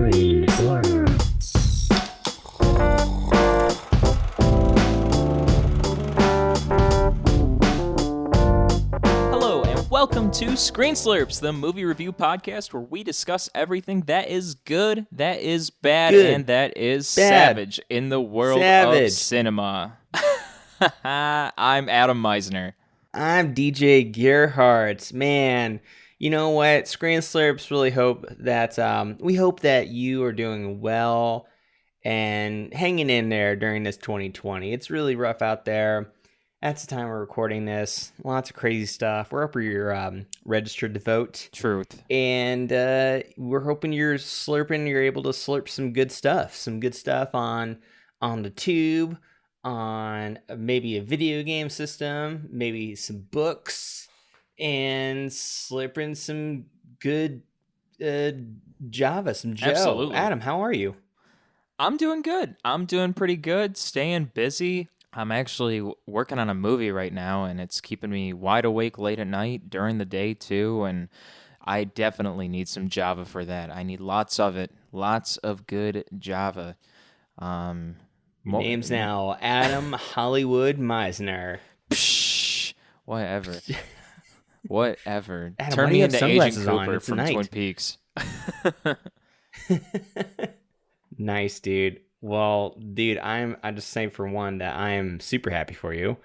Screen Horror. Hello, and welcome to Screen Slurps, the movie review podcast where we discuss everything that is good, that is bad, and that is savage in the world of cinema. I'm Adam Meisner. I'm DJ Gerhardt. Man, you know what? Screen Slurps really hope that we hope that you are doing well and hanging in there during this 2020. It's really rough out there. That's the time we're recording this. Lots of crazy stuff. We're up for your registered to vote. Truth. And we're hoping you're slurping. You're able to slurp some good stuff. Some good stuff on the tube, on maybe a video game system, maybe some books, and slurping some good Java, some Joe. Absolutely. Adam, how are you? I'm doing good. I'm doing pretty good. Staying busy. I'm actually working on a movie right now, and it's keeping me wide awake late at night, during the day too, and I definitely need some Java for that. I need lots of it. Lots of good Java. Name's now Adam Hollywood Meisner. Psh, whatever. Whatever. Adam, Turn why do me you have into Agent sunglasses on? Cooper It's from night. Twin Peaks. Nice, dude. Well, dude, I just say for one that I am super happy for you.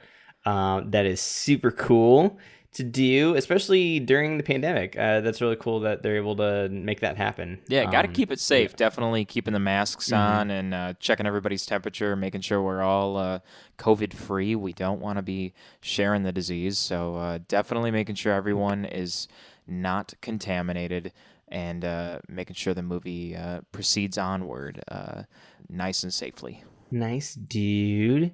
That is super cool to do, especially during the pandemic. That's really cool that they're able to make that happen. Yeah, got to keep it safe. Yeah. Definitely keeping the masks on and checking everybody's temperature, making sure we're all COVID-free. We don't want to be sharing the disease, so definitely making sure everyone is not contaminated and making sure the movie proceeds onward nice and safely. Nice, dude.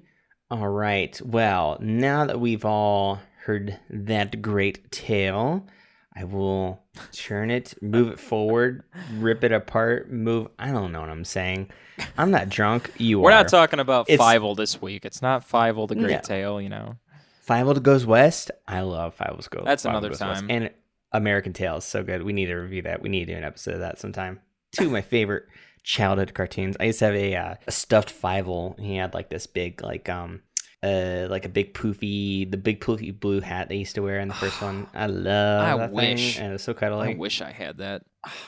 All right. Well, now that we've all heard that great tale, I will turn it, move it forward, rip it apart, I don't know what I'm saying. I'm not drunk. We're not talking about Fievel this week. It's not Fievel the Great Tale, you know. Fievel Goes West. I love Fievel Goes West. That's another time. And American Tail is so good. We need to review that. We need to do an episode of that sometime. Two of my favorite childhood cartoons. I used to have a stuffed Fievel. He had like this big like a big poofy blue hat they used to wear in the first one. I love that thing, and it was so cuddly. I wish I had that.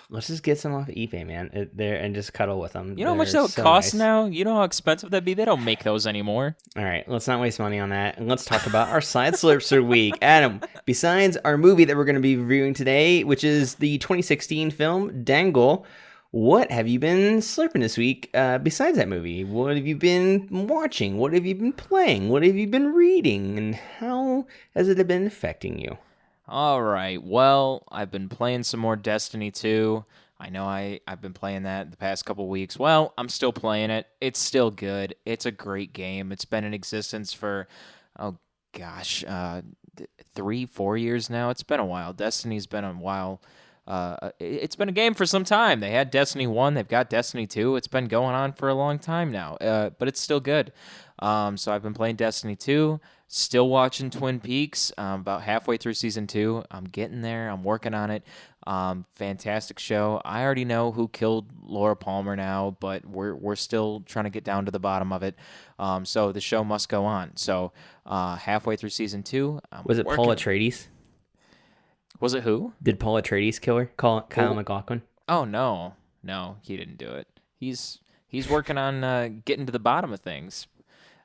Let's just get some off of eBay, man. And just cuddle with them. You know how much that would cost now? You know how expensive that'd be? They don't make those anymore. All right, let's not waste money on that, and let's talk about our side slurps of the week. Adam, besides our movie that we're going to be reviewing today, which is the 2016 film Dangal, what have you been slurping this week besides that movie? What have you been watching? What have you been playing? What have you been reading? And how has it been affecting you? All right. Well, I've been playing some more Destiny 2. I know I've been playing that the past couple weeks. Well, I'm still playing it. It's still good. It's a great game. It's been in existence for, 3-4 years now. It's been a while. Destiny's been a while. It's been a game for some time. They had Destiny 1. They've got Destiny 2. It's been going on for a long time now, but it's still good. So I've been playing Destiny 2, still watching Twin Peaks, about halfway through Season 2. I'm getting there. I'm working on it. Fantastic show. I already know who killed Laura Palmer now, but we're still trying to get down to the bottom of it. So the show must go on. So halfway through Season 2. Was it Paul Atreides? Was it who? Did Paul Atreides kill her? Kyle MacLachlan? Oh, no, he didn't do it. He's working on getting to the bottom of things.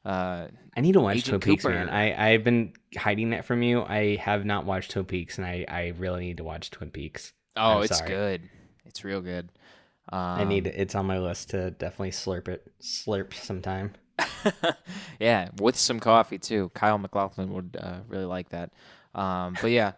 I need to watch Agent Twin Peaks, Cooper. man. I've been hiding that from you. I have not watched Twin Peaks, and I really need to watch Twin Peaks. Oh, it's good. It's real good. It's on my list to definitely slurp sometime. Yeah, with some coffee too. Kyle MacLachlan would really like that. But yeah,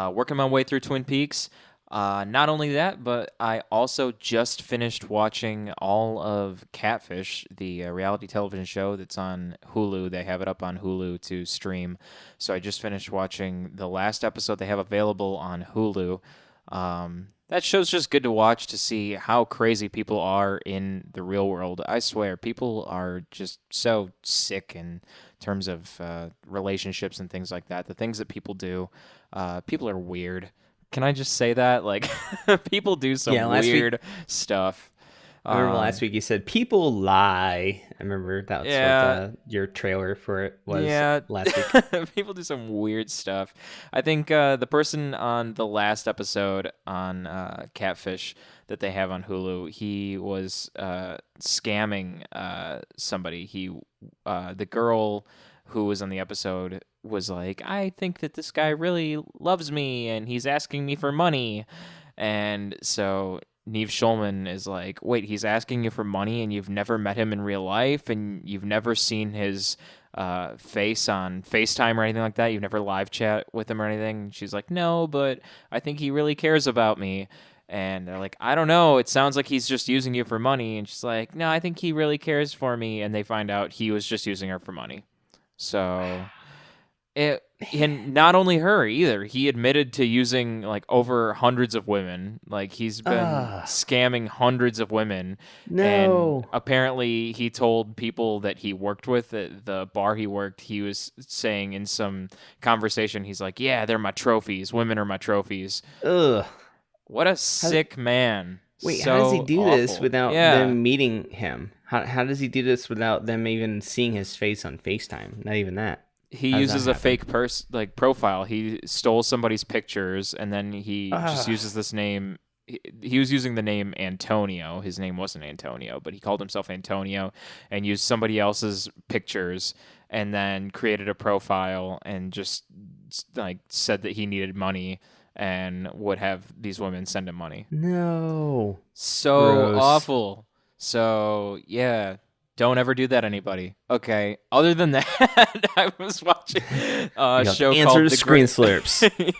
working my way through Twin Peaks. Not only that, but I also just finished watching all of Catfish, the reality television show that's on Hulu. They have it up on Hulu to stream. So I just finished watching the last episode they have available on Hulu. That show's just good to watch to see how crazy people are in the real world. I swear, people are just so sick in terms of relationships and things like that. The things that people do, people are weird. Can I just say that? Like, people do some weird stuff. I remember last week you said people lie. I remember that's what Yeah, your trailer for it was yeah. last week. People do some weird stuff. I think the person on the last episode on Catfish that they have on Hulu, he was scamming somebody. The girl who was on the episode was like, I think that this guy really loves me and he's asking me for money. And so Neve Schulman is like, wait, he's asking you for money and you've never met him in real life and you've never seen his face on FaceTime or anything like that? You've never live chat with him or anything? And she's like, no, but I think he really cares about me. And they're like, I don't know. It sounds like he's just using you for money. And she's like, no, I think he really cares for me. And they find out he was just using her for money. So and not only her either. He admitted to using like over hundreds of women. Like he's been scamming hundreds of women. And No. apparently he told people that he worked with at the bar he worked, he was saying in some conversation, he's like, yeah, they're my trophies. Women are my trophies. Ugh. What a sick man. Wait, So how does he do this awful. without Yeah. them meeting him? How does he do this without them even seeing his face on FaceTime? Not even that. He How does that uses a happen? fake profile. He stole somebody's pictures and then he just uses this name. He was using the name Antonio. His name wasn't Antonio, but he called himself Antonio and used somebody else's pictures and then created a profile and just like said that he needed money and would have these women send him money. No. So Gross. awful. So yeah, don't ever do that, anybody. Okay. Other than that, I was watching a You have show to answer called the The screen Great. slurps.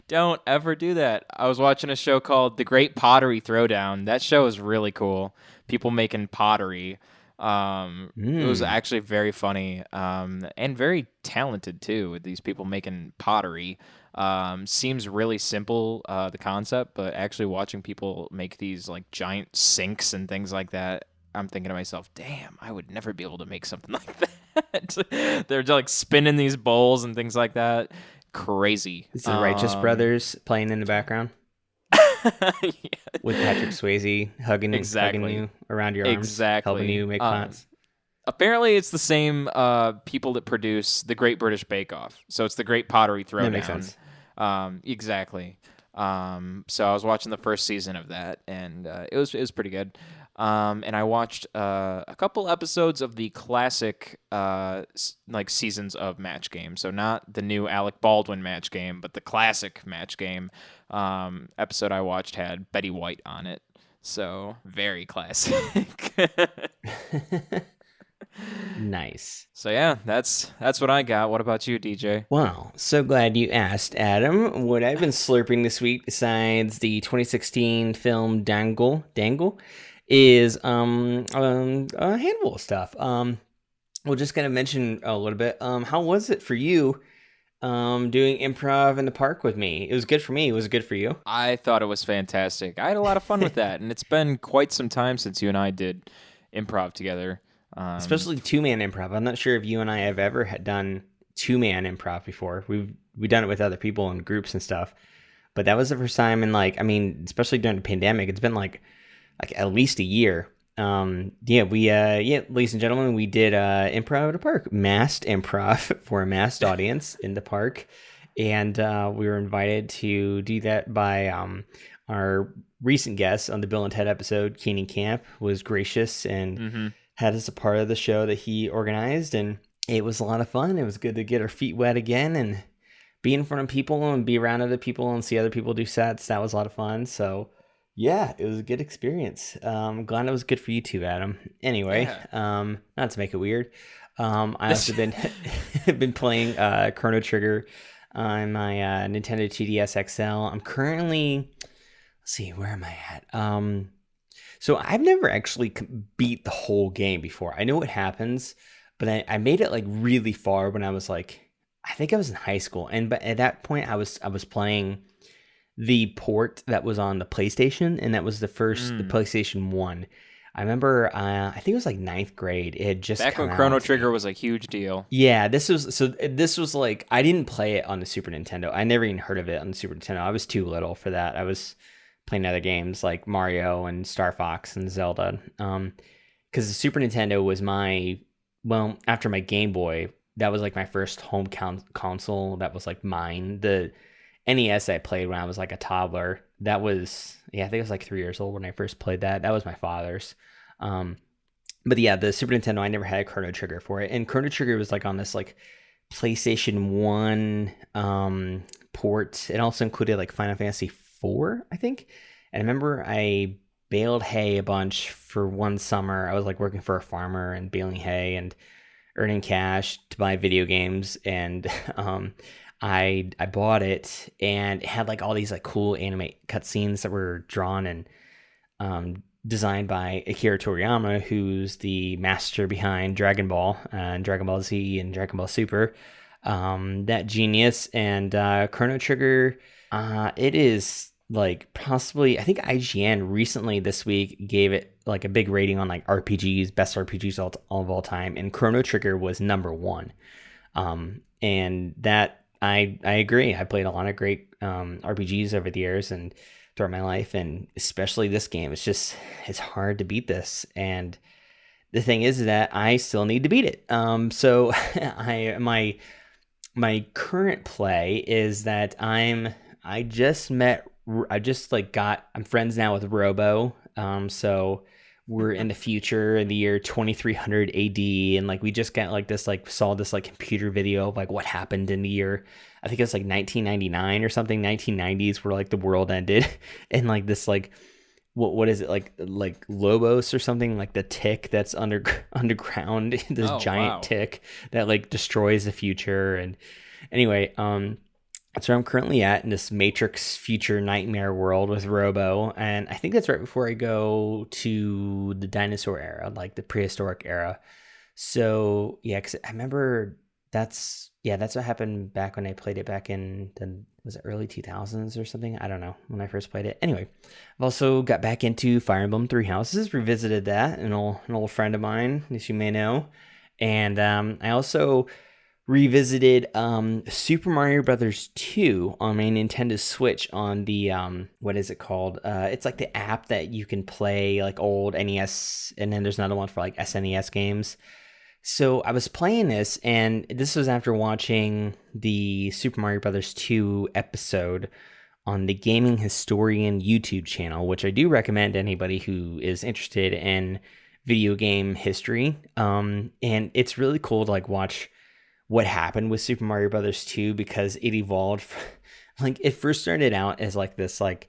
Don't ever do that. I was watching a show called The Great Pottery Throwdown. That show is really cool. People making pottery. It was actually very funny and very talented too. With these people making pottery, seems really simple the concept, but actually watching people make these like giant sinks and things like that, I'm thinking to myself, damn, I would never be able to make something like that. They're like spinning these bowls and things like that. Crazy. Is the Righteous Brothers playing in the background Yeah. with Patrick Swayze hugging Exactly. you around your arms, Exactly. helping you make pots? Apparently, it's the same people that produce the Great British Bake Off. So it's the Great Pottery Throwdown. That makes sense. Exactly. So I was watching the first season of that, and it was pretty good. And I watched a couple episodes of the classic like seasons of Match Game. So not the new Alec Baldwin Match Game, but the classic Match Game episode I watched had Betty White on it. So very classic. Nice. So yeah, that's what I got. What about you, DJ? Wow, so glad you asked, Adam. What I've been slurping this week, besides the 2016 film Dangle, is a handful of stuff. We're just gonna mention a little bit. How was it for you doing improv in the park with me? It was good for me. Was it good for you? I thought it was fantastic. I had a lot of fun with that, and it's been quite some time since you and I did improv together. Especially two-man improv. I'm not sure if you and I have ever done two-man improv before. We've done it with other people in groups and stuff, but that was the first time in especially during the pandemic. It's been like at least a year. Ladies and gentlemen, we did improv at a park, masked improv for a masked audience in the park, and we were invited to do that by our recent guest on the Bill and Ted episode. Keenan Camp was gracious and had us a part of the show that he organized, and it was a lot of fun. It was good to get our feet wet again and be in front of people and be around other people and see other people do sets. That was a lot of fun. So yeah, it was a good experience. Glad it was good for you too, Adam. Anyway, not to make it weird. I also been playing Chrono Trigger on my Nintendo 2DS XL. I'm currently, let's see, where am I at? So I've never actually beat the whole game before. I know what happens, but I made it like really far when I was like, I think I was in high school, but at that point I was playing the port that was on the PlayStation, and that was the PlayStation 1. I remember, I think it was like 9th grade. It had just back when come Chrono out. Trigger was a huge deal. Yeah, this was like, I didn't play it on the Super Nintendo. I never even heard of it on the Super Nintendo. I was too little for that. I was playing other games like Mario and Star Fox and Zelda. Because the Super Nintendo was after my Game Boy, that was like my first home console. That was like mine. The NES I played when I was like a toddler. That was, yeah, I think I was like 3 years old when I first played that. That was my father's. Um, but yeah, the Super Nintendo, I never had a Chrono Trigger for it. And Chrono Trigger was like on this like PlayStation 1 port. It also included like Final Fantasy 4, I think. And I remember I baled hay a bunch for one summer. I was like working for a farmer and baling hay and earning cash to buy video games. And I bought it, and it had like all these like cool anime cutscenes that were drawn and designed by Akira Toriyama, who's the master behind Dragon Ball and Dragon Ball Z and Dragon Ball Super. That genius. And Chrono Trigger, it is like possibly, I think IGN recently this week gave it like a big rating on like RPGs, best RPGs of all time, and Chrono Trigger was number one. And that I agree. I played a lot of great RPGs over the years and throughout my life, and especially this game. It's hard to beat this, and the thing is that I still need to beat it. So my current play is that I'm friends now with Robo. So we're in the future in the year 2300 AD, and like we just got like this like saw this like computer video of like what happened in the year. I think it's like 1999 or something, 1990s, where like the world ended, and like this like what is it, like Lobos or something, like the tick that's underground, this Oh, giant wow. tick that like destroys the future. And anyway, that's where I'm currently at in this Matrix future nightmare world with Robo. And I think that's right before I go to the dinosaur era, like the prehistoric era. So yeah, because I remember that's what happened back when I played it back in the, was it early 2000s or something? I don't know when I first played it. Anyway, I've also got back into Fire Emblem Three Houses, revisited that, an old friend of mine, as you may know. And I also revisited Super Mario Brothers 2 on my Nintendo Switch on the what is it called? It's like the app that you can play like old NES, and then there's another one for like SNES games. So I was playing this, and this was after watching the Super Mario Brothers 2 episode on the Gaming Historian YouTube channel, which I do recommend to anybody who is interested in video game history. And it's really cool to like watch what happened with Super Mario Brothers 2, because it evolved. Like it first started out as like this, like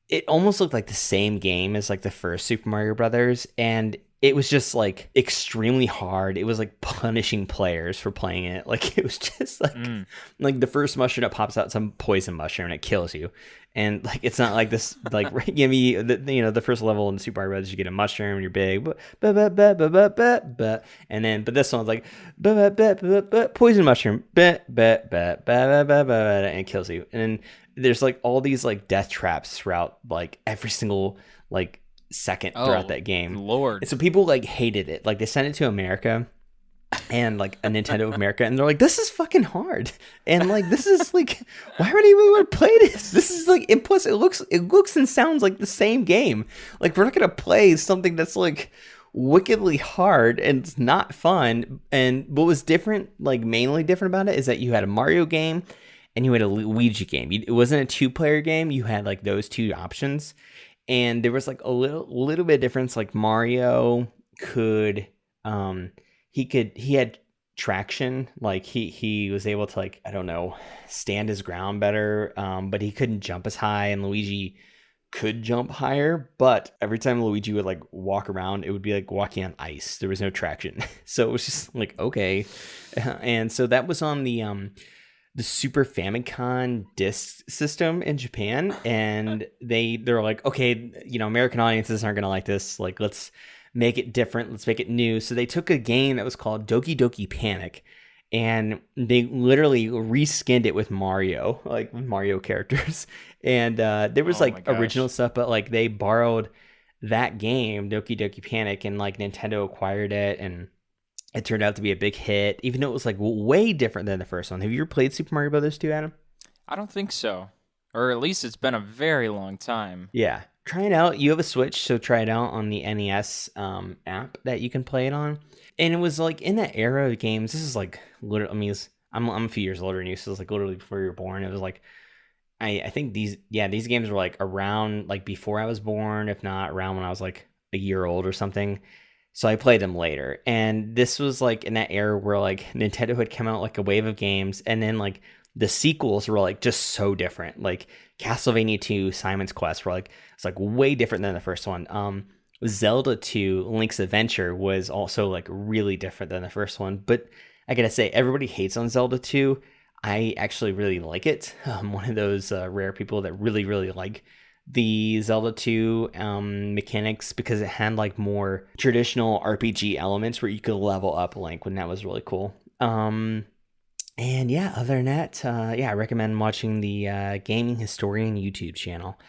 it almost looked like the same game as like the first Super Mario Brothers, and it was just like extremely hard. It was like punishing players for playing it. Like it was just Mm. like the first mushroom that pops out, some poison mushroom, and it kills you. And like it's not like this like give me the first level in Super Mario Brothers, you get a mushroom and you're big, and then but this one's like poison mushroom, and it kills you. And then there's like all these like death traps throughout like every single like second throughout Oh, that game. Lord. And so people like hated it. Like they sent it to America and like a Nintendo of America, and they're like, this is fucking hard. And like this is like, why would anyone want to play this? This is like, and plus it looks and sounds like the same game. Like we're not gonna play something that's like wickedly hard and it's not fun. And what was different, like mainly different about it, is that you had a Mario game and you had a Luigi game. It wasn't a two-player game. You had like those two options, and there was like a little bit of difference. Like Mario could he had traction, like he was able to, like, I don't know, stand his ground better, but he couldn't jump as high, and Luigi could jump higher, but every time Luigi would like walk around, it would be like walking on ice. There was no traction. So it was just like, okay. And so that was on the Super Famicom disc system in Japan, and they're like, okay, American audiences aren't gonna like this. Like, let's make it different. Let's make it new. So they took a game that was called Doki Doki Panic, and they literally reskinned it with Mario, like with Mario characters. And there was Oh my like gosh. original stuff, but like they borrowed that game, Doki Doki Panic, and like Nintendo acquired it, and it turned out to be a big hit, even though it was like way different than the first one. Have you ever played Super Mario Brothers 2, Adam? I don't think so. or at least it's been a very long time. Yeah. Try it out. You have a Switch, so try it out on the NES app that you can play it on. And it was like in that era of games. This is like literally. I mean, I'm a few years older than you, so it was like literally before you were born. It was like I think these games were like around like before I was born, if not around when I was like a year old or something. So I played them later. And this was like in that era where like Nintendo had come out like a wave of games, and then like the sequels were like just so different. Like Castlevania 2, Simon's Quest were like it's like way different than the first one. Zelda 2, Link's Adventure was also like really different than the first one. But I gotta say, everybody hates on Zelda 2. I actually really like it. I'm one of those rare people that really, really like the Zelda 2 mechanics because it had like more traditional RPG elements where you could level up Link, when that was really cool. And yeah, other than that, yeah, I recommend watching the Gaming Historian YouTube channel.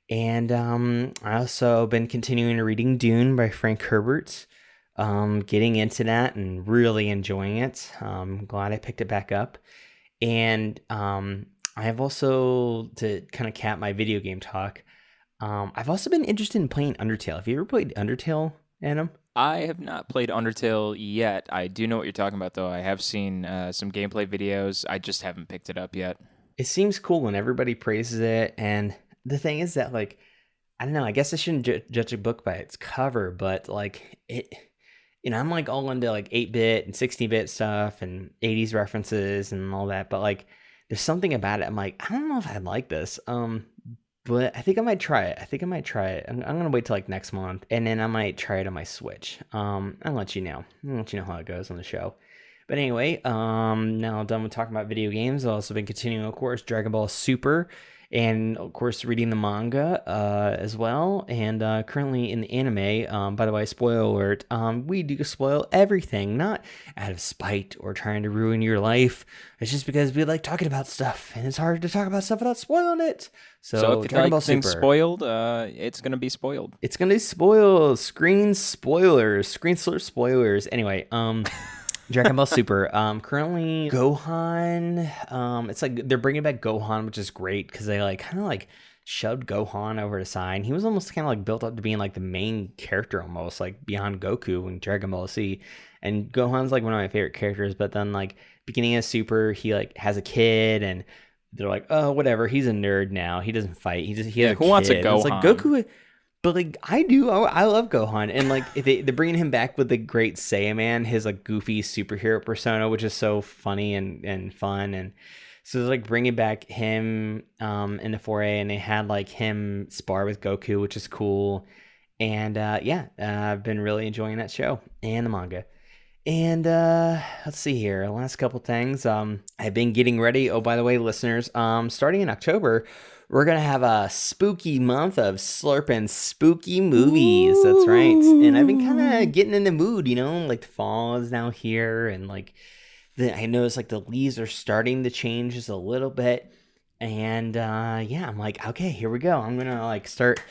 And I also been continuing to reading Dune by Frank Herbert. Getting into that and really enjoying it. Glad I picked it back up. And I have also, to kind of cap my video game talk, I've also been interested in playing Undertale. Have you ever played Undertale, Adam? I have not played Undertale yet. I do know what you're talking about, though. I have seen some gameplay videos. I just haven't picked it up yet. It seems cool when everybody praises it. And the thing is that, like, I don't know, I guess I shouldn't judge a book by its cover, but like I'm like all into like 8-bit and 16-bit stuff and 80s references and all that, but like there's something about it. I'm like, I don't know if I'd like this. But I think I might try it. I'm gonna wait till like next month, and then I might try it on my Switch. I'll let you know. I'll let you know how it goes on the show. But anyway, now I'm done with talking about video games. I've also been continuing, of course, Dragon Ball Super, and of course reading the manga as well. And currently in the anime. By the way, spoiler alert: we do spoil everything, not out of spite or trying to ruin your life. It's just because we like talking about stuff, and it's hard to talk about stuff without spoiling it. So So if you Dragon like Ball things Super. spoiled, it's gonna be spoiled. It's gonna be spoiled. Screen spoilers. Anyway, Dragon Ball Super. Currently Gohan. It's like they're bringing back Gohan, which is great because they like kind of like shoved Gohan over the side. He was almost kind of like built up to being like the main character, almost like beyond Goku in Dragon Ball Z. And Gohan's like one of my favorite characters. But then like beginning of Super, he like has a kid, and they're like, oh, whatever. He's a nerd now. He doesn't fight. He has Yeah, a who wants a kid. And it's like Gohan? Goku. But like I do, I love Gohan, and like if they're bringing him back with the Great Saiyaman, his like goofy superhero persona, which is so funny and fun, and so it's like bringing back him in the foray, and they had like him spar with Goku, which is cool, and yeah, I've been really enjoying that show and the manga. And let's see here. Last couple things. I've been getting ready. Oh, by the way, listeners, starting in October, we're gonna have a spooky month of slurping spooky movies. That's right. And I've been kind of getting in the mood, like the fall is now here, and like I noticed like the leaves are starting to change just a little bit. And yeah, I'm like, okay, here we go. I'm gonna like start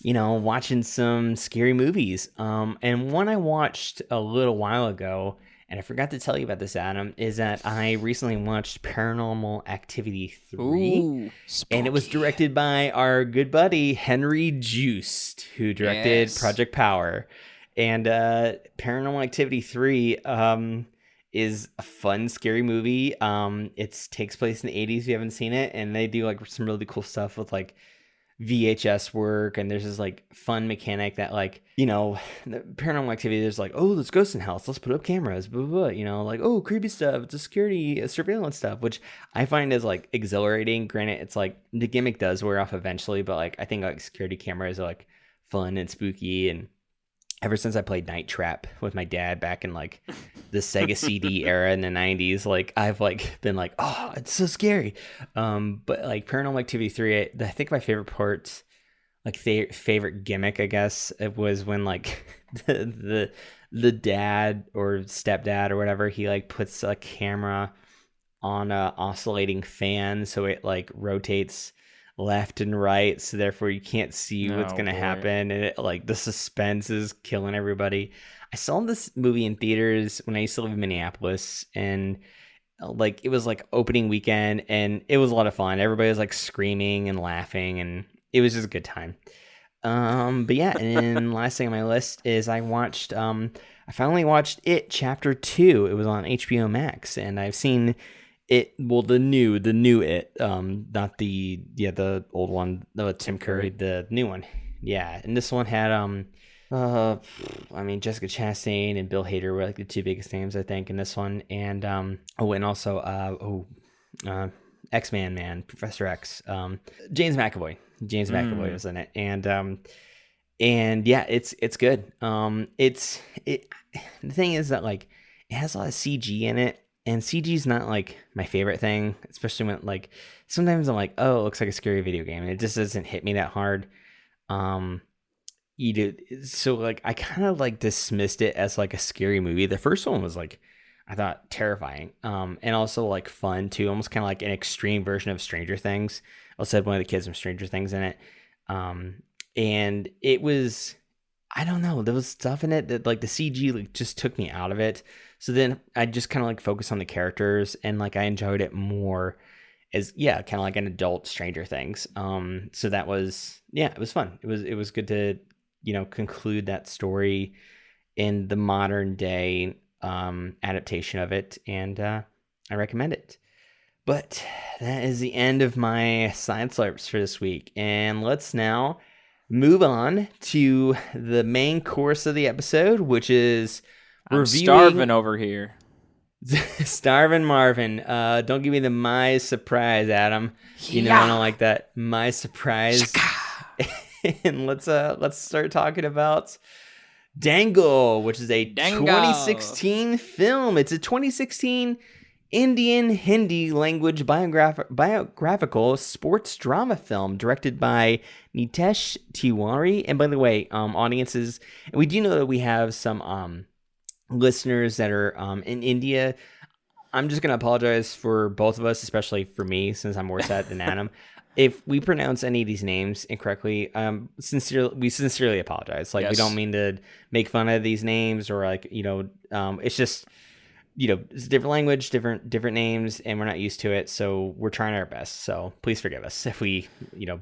watching some scary movies. And one I watched a little while ago, and I forgot to tell you about this, Adam, is that I recently watched Paranormal Activity 3, Ooh, and it was spooky. directed by our good buddy Henry Joost, who directed Yes. Project Power. And Paranormal Activity 3 is a fun, scary movie. It takes place in the 80s if you haven't seen it, and they do like some really cool stuff with like VHS work, and there's this like fun mechanic that like the Paranormal Activity, there's like, oh, there's ghosts in house, let's put up cameras, blah, blah, blah, like, oh, creepy stuff, it's a security surveillance stuff, which I find is like exhilarating. Granted, it's like the gimmick does wear off eventually, but like I think like security cameras are like fun and spooky. And ever since I played Night Trap with my dad back in like the Sega CD era in the 90s, like I've like been like, oh, it's so scary. But like Paranormal Activity 3, I think my favorite part, like favorite gimmick, I guess, it was when like the dad or stepdad or whatever, he like puts a camera on a oscillating fan so it like rotates left and right, so therefore you can't see what's Oh gonna boy. happen, and it like the suspense is killing everybody. I saw this movie in theaters when I used to live in Minneapolis, and like it was like opening weekend, and it was a lot of fun. Everybody was like screaming and laughing, and it was just a good time. But yeah, and then last thing on my list is I finally watched It Chapter 2. It was on HBO Max, and I've seen it, well, the new It, not the old one, the Tim Curry, the new one. Yeah, and this one had uh I mean, Jessica Chastain and Bill Hader were like the two biggest names, I think, in this one. And and also X-Man, Professor X, James McAvoy. James McAvoy was in it. And yeah, it's good. The thing is that like it has a lot of CG in it, and CG is not like my favorite thing, especially when like sometimes I'm like, oh, it looks like a scary video game, and it just doesn't hit me that hard. Um, you do so like I kind of like dismissed it as like a scary movie. The first one was like I thought terrifying, and also like fun too, almost kind of like an extreme version of Stranger Things. I said one of the kids from Stranger Things in it, and it was, I don't know, there was stuff in it that like the CG like just took me out of it. So then I just kind of like focused on the characters, and like I enjoyed it more as, yeah, kind of like an adult Stranger Things. So that was, yeah, it was fun. It was good to, conclude that story in the modern day adaptation of it, and I recommend it. But that is the end of my side slurps for this week, and let's now move on to the main course of the episode, which is I'm starving over here. Starvin' Marvin. Don't give me the my surprise, Adam. I don't like that. My surprise. And let's start talking about Dangal, which is a 2016 film. It's a 2016 Indian Hindi language biographical sports drama film directed by Nitesh Tiwari. And by the way, audiences, and we do know that we have some listeners that are in India. I'm just going to apologize for both of us, especially for me, since I'm more set than Adam. If we pronounce any of these names incorrectly, we sincerely apologize. Like, yes. We don't mean to make fun of these names, or like, it's just, it's a different language, different names, and we're not used to it. So we're trying our best. So please forgive us if we,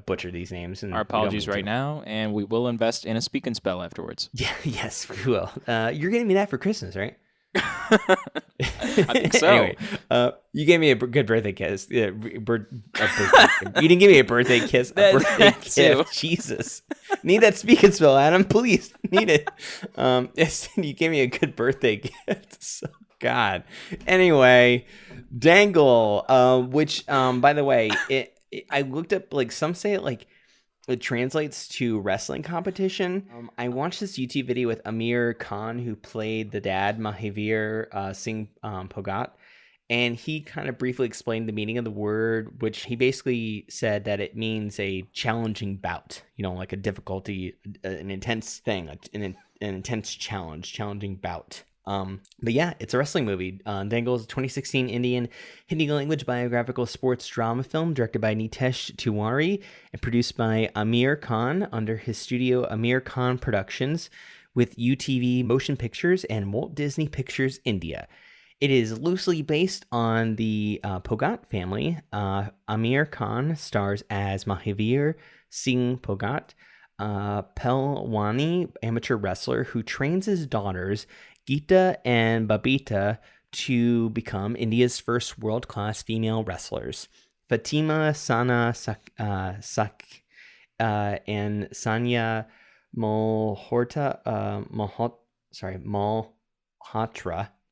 butcher these names. And our apologies right now, and we will invest in a speak and spell afterwards. Yeah, yes, we will. You're getting me that for Christmas, right? I think so. Anyway, you gave me a good birthday kiss. Yeah, birthday. You didn't give me a birthday kiss. A birthday gift. Jesus, need that speak and spell, Adam. Please, need it. Yes, you gave me a good birthday gift. So, God. Anyway, Dangle, which, by the way, I looked up, like, some say it like it translates to wrestling competition. I watched this YouTube video with Aamir Khan, who played the dad, Mahavir Singh Pogat, and he kind of briefly explained the meaning of the word, which he basically said that it means a challenging bout, like a difficulty, an intense thing, an intense challenging bout. But yeah, it's a wrestling movie. Dangal is a 2016 Indian Hindi language biographical sports drama film directed by Nitesh Tiwari and produced by Aamir Khan under his studio Aamir Khan Productions with UTV Motion Pictures and Walt Disney Pictures India. It is loosely based on the Pogat family. Aamir Khan stars as Mahavir Singh Pogat, Pelwani amateur wrestler who trains his daughters Geeta and Babita to become India's first world-class female wrestlers. Fatima Sana Shaikh and Sanya Malhotra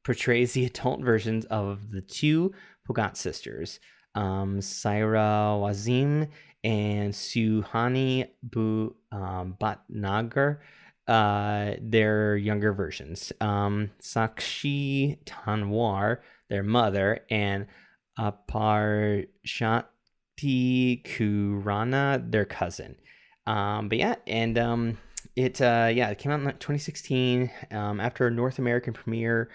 portrays the adult versions of the two Pogat sisters, Zaira Wasim and Suhani Bhatnagar. Their younger versions, Sakshi Tanwar, their mother, and Aparshanti Kurana, their cousin. But yeah, and it came out in 2016 after a North American premiere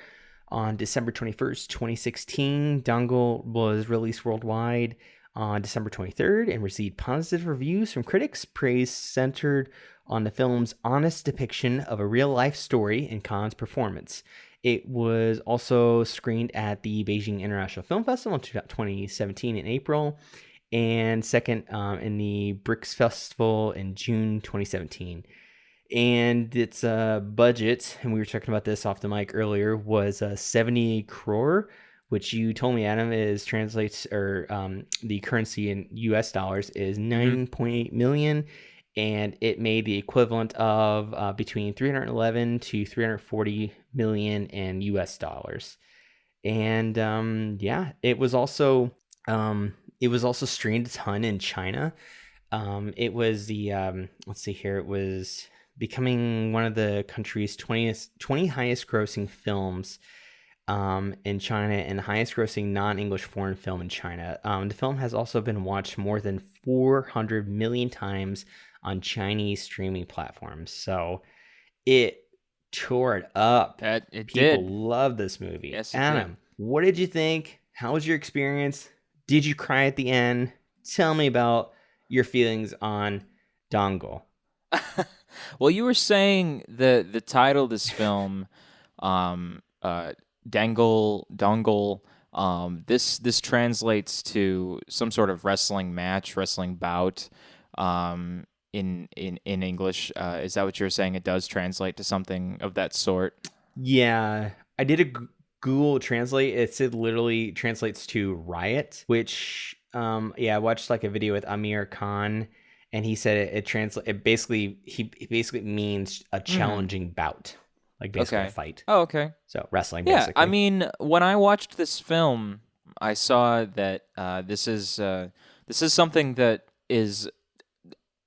on December 21st, 2016. Dangal was released worldwide on December 23rd and received positive reviews from critics. Praise centered on the film's honest depiction of a real-life story and Khan's performance. It was also screened at the Beijing International Film Festival in 2017 in April, and second in the BRICS Festival in June 2017. And its budget, and we were talking about this off the mic earlier, was 70 crore, which you told me, Adam, is translates, or the currency in US dollars is Hmm. 9.8 million, and it made the equivalent of between 311 to 340 million in US dollars. And yeah, it was also streamed a ton in China. It was the let's see here, it was becoming one of the country's 20 highest grossing films in China, and the highest grossing non-English foreign film in China. The film has also been watched more than 400 million times on Chinese streaming platforms. So it tore it up. That it People did. love this movie. Yes, it did. Adam, what did you think? How was your experience? Did you cry at the end? Tell me about your feelings on Dangal. Well, you were saying the title of this film, um, uh, Dangle. This translates to some sort of wrestling match, wrestling bout. In English, is that what you're saying? It does translate to something of that sort. Yeah, I did a Google Translate. It said literally translates to riot, which yeah, I watched like a video with Aamir Khan, and he said it translate it basically he basically means a Hmm. challenging bout, like basically a Okay. fight. Oh, okay. So wrestling Yeah, I basically. mean, when I watched this film, I saw that this is something that is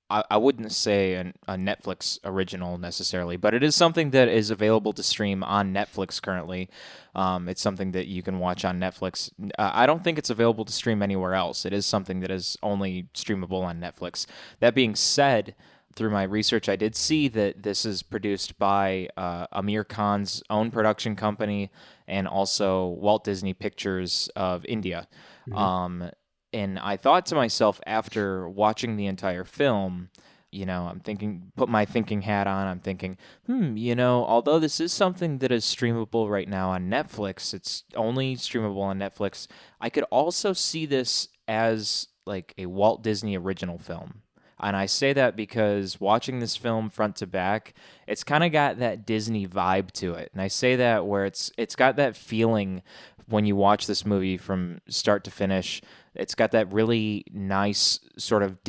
I wouldn't say a Netflix original necessarily, but it is something that is available to stream on Netflix currently. It's something that you can watch on Netflix. I don't think it's available to stream anywhere else. It is something that is only streamable on Netflix. That being said, through my research, I did see that this is produced by Amir Khan's own production company and also Walt Disney Pictures of India. Hmm. Um, and I thought to myself after watching the entire film, I'm thinking, put my thinking hat on. I'm thinking, although this is something that is streamable right now on Netflix, it's only streamable on Netflix. I could also see this as like a Walt Disney original film. And I say that because watching this film front to back, it's kind of got that Disney vibe to it. And I say that where it's got that feeling when you watch this movie from start to finish. It's got that really nice sort of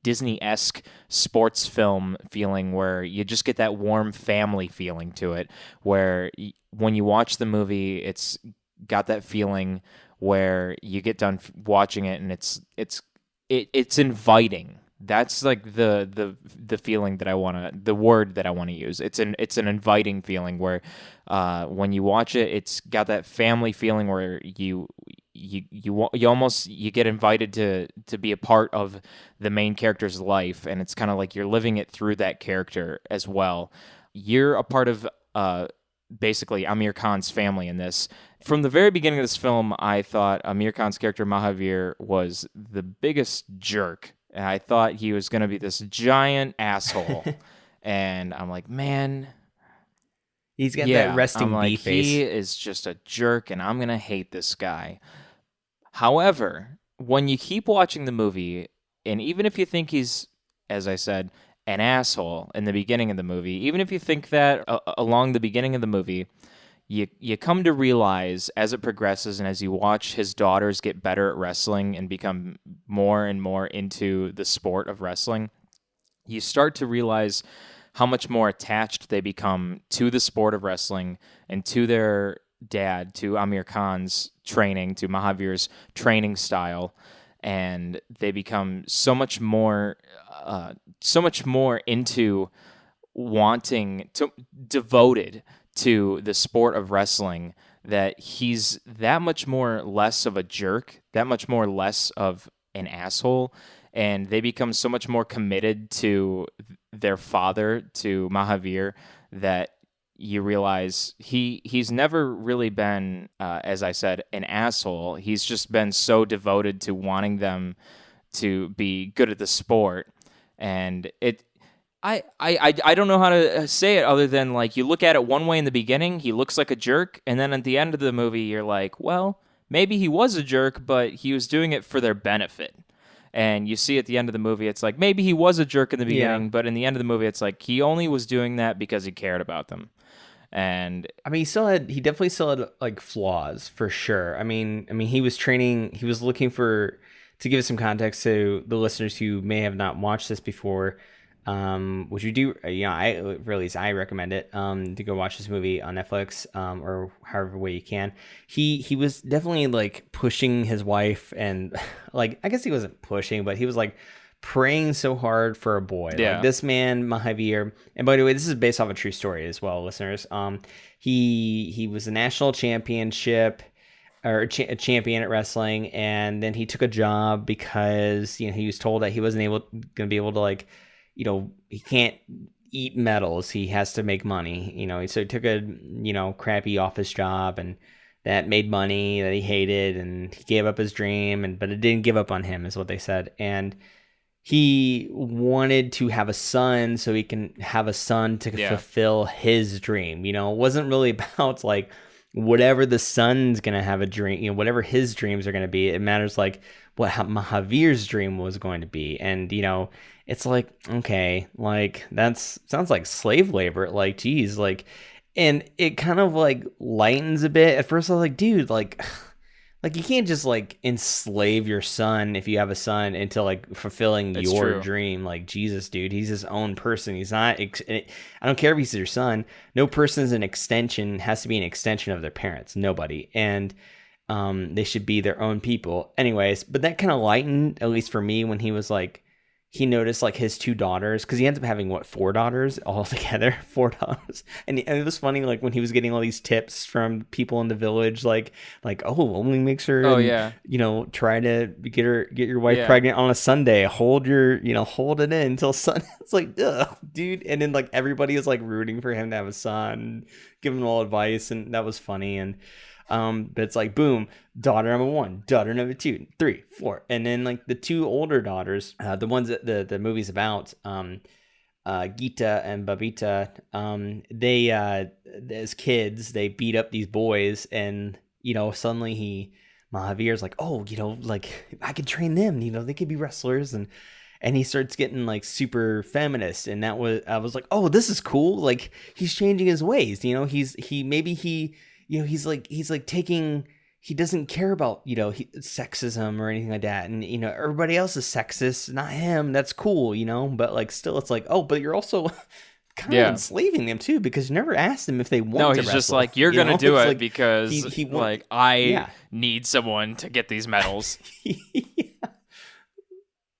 Disney-esque sports film feeling where you just get that warm family feeling to it, where when you watch the movie, it's got that feeling where you get done watching it and it's inviting. That's like the feeling that I want to, the word that I want to use. It's an inviting feeling where when you watch it, it's got that family feeling where you almost you get invited to be a part of the main character's life, and it's kind of like you're living it through that character as well. You're a part of basically Amir Khan's family in this. From the very beginning of this film, I thought Amir Khan's character Mahavir was the biggest jerk, and I thought he was going to be this giant asshole. And I'm like, man, He's got that yeah. I'm resting bee like, face. he is just a jerk, and I'm going to hate this guy. However, when you keep watching the movie, and even if you think he's, as I said, an asshole in the beginning of the movie, even if you think that along the beginning of the movie, you come to realize as it progresses and as you watch his daughters get better at wrestling and become more and more into the sport of wrestling, you start to realize how much more attached they become to the sport of wrestling and to their dad, to Amir Khan's training, to Mahavir's training style, and they become so much more into wanting to devoted to the sport of wrestling that he's that much more less of a jerk, that much more less of an asshole, and they become so much more committed to their father, to Mahavir, that you realize he's never really been, as I said, an asshole. He's just been so devoted to wanting them to be good at the sport, and I don't know how to say it other than like you look at it one way in the beginning, he looks like a jerk, and then at the end of the movie, you're like, well, maybe he was a jerk, but he was doing it for their benefit. And you see at the end of the movie, it's like maybe he was a jerk in the Yeah. beginning, but in the end of the movie, it's like he only was doing that because he cared about them. And I mean, he definitely still had like flaws for sure. I mean, he was training, he was looking for, to give some context to the listeners who may have not watched this before, which you do, I really, I recommend it, to go watch this movie on Netflix, or however way you can. He was definitely like pushing his wife and like, I guess he wasn't pushing, but he was like praying so hard for a boy. Like yeah, this man, Mahavir, and by the way, this is based off a true story as well, listeners. He was a national championship or a champion at wrestling, and then he took a job because he was told that he wasn't gonna be able to like, he can't eat medals. He has to make money. So he took a crappy office job and that made money that he hated, and he gave up his dream, but it didn't give up on him, is what they said. And he wanted to have a son so he can have a son to yeah, fulfill his dream. It wasn't really about like whatever the son's gonna have a dream, whatever his dreams are gonna be. It matters like what Mahavir's dream was going to be. And it's like, okay, like that's sounds like slave labor. Like, geez, like, and it kind of like lightens a bit. At first I was like, dude, like you can't just like enslave your son if you have a son into like fulfilling it's your true. dream. Like, Jesus, dude, he's his own person. He's not. I don't care if he's your son. No person is an extension. Has to be an extension of their parents. Nobody. And they should be their own people. Anyways, but that kind of lightened, at least for me, when he was like, he noticed like his two daughters, because he ends up having what, four daughters all together, four daughters. And it was funny, like when he was getting all these tips from people in the village, like, oh, only make sure Oh and yeah, try to get your wife yeah. pregnant on a Sunday. Hold it in until Sun. It's like, ugh, dude. And then like everybody is like rooting for him to have a son, giving him all advice, and that was funny. And but it's like, boom, daughter number one, daughter number two, three, four, and then like the two older daughters, the ones that the movie's about, Gita and Babita, they as kids they beat up these boys, and suddenly Mahavir's like, oh, like I could train them, they could be wrestlers, and he starts getting like super feminist, and I was like, oh, this is cool. Like he's changing his ways. He's like taking, he doesn't care about sexism or anything like that, and everybody else is sexist, not him. That's cool, but like still it's like, oh, but you're also kind of Yeah. enslaving them too, because you never asked them if they No, want to he's just wrestle. like, you're gonna do It's it like because he want like I yeah. need someone to get these medals.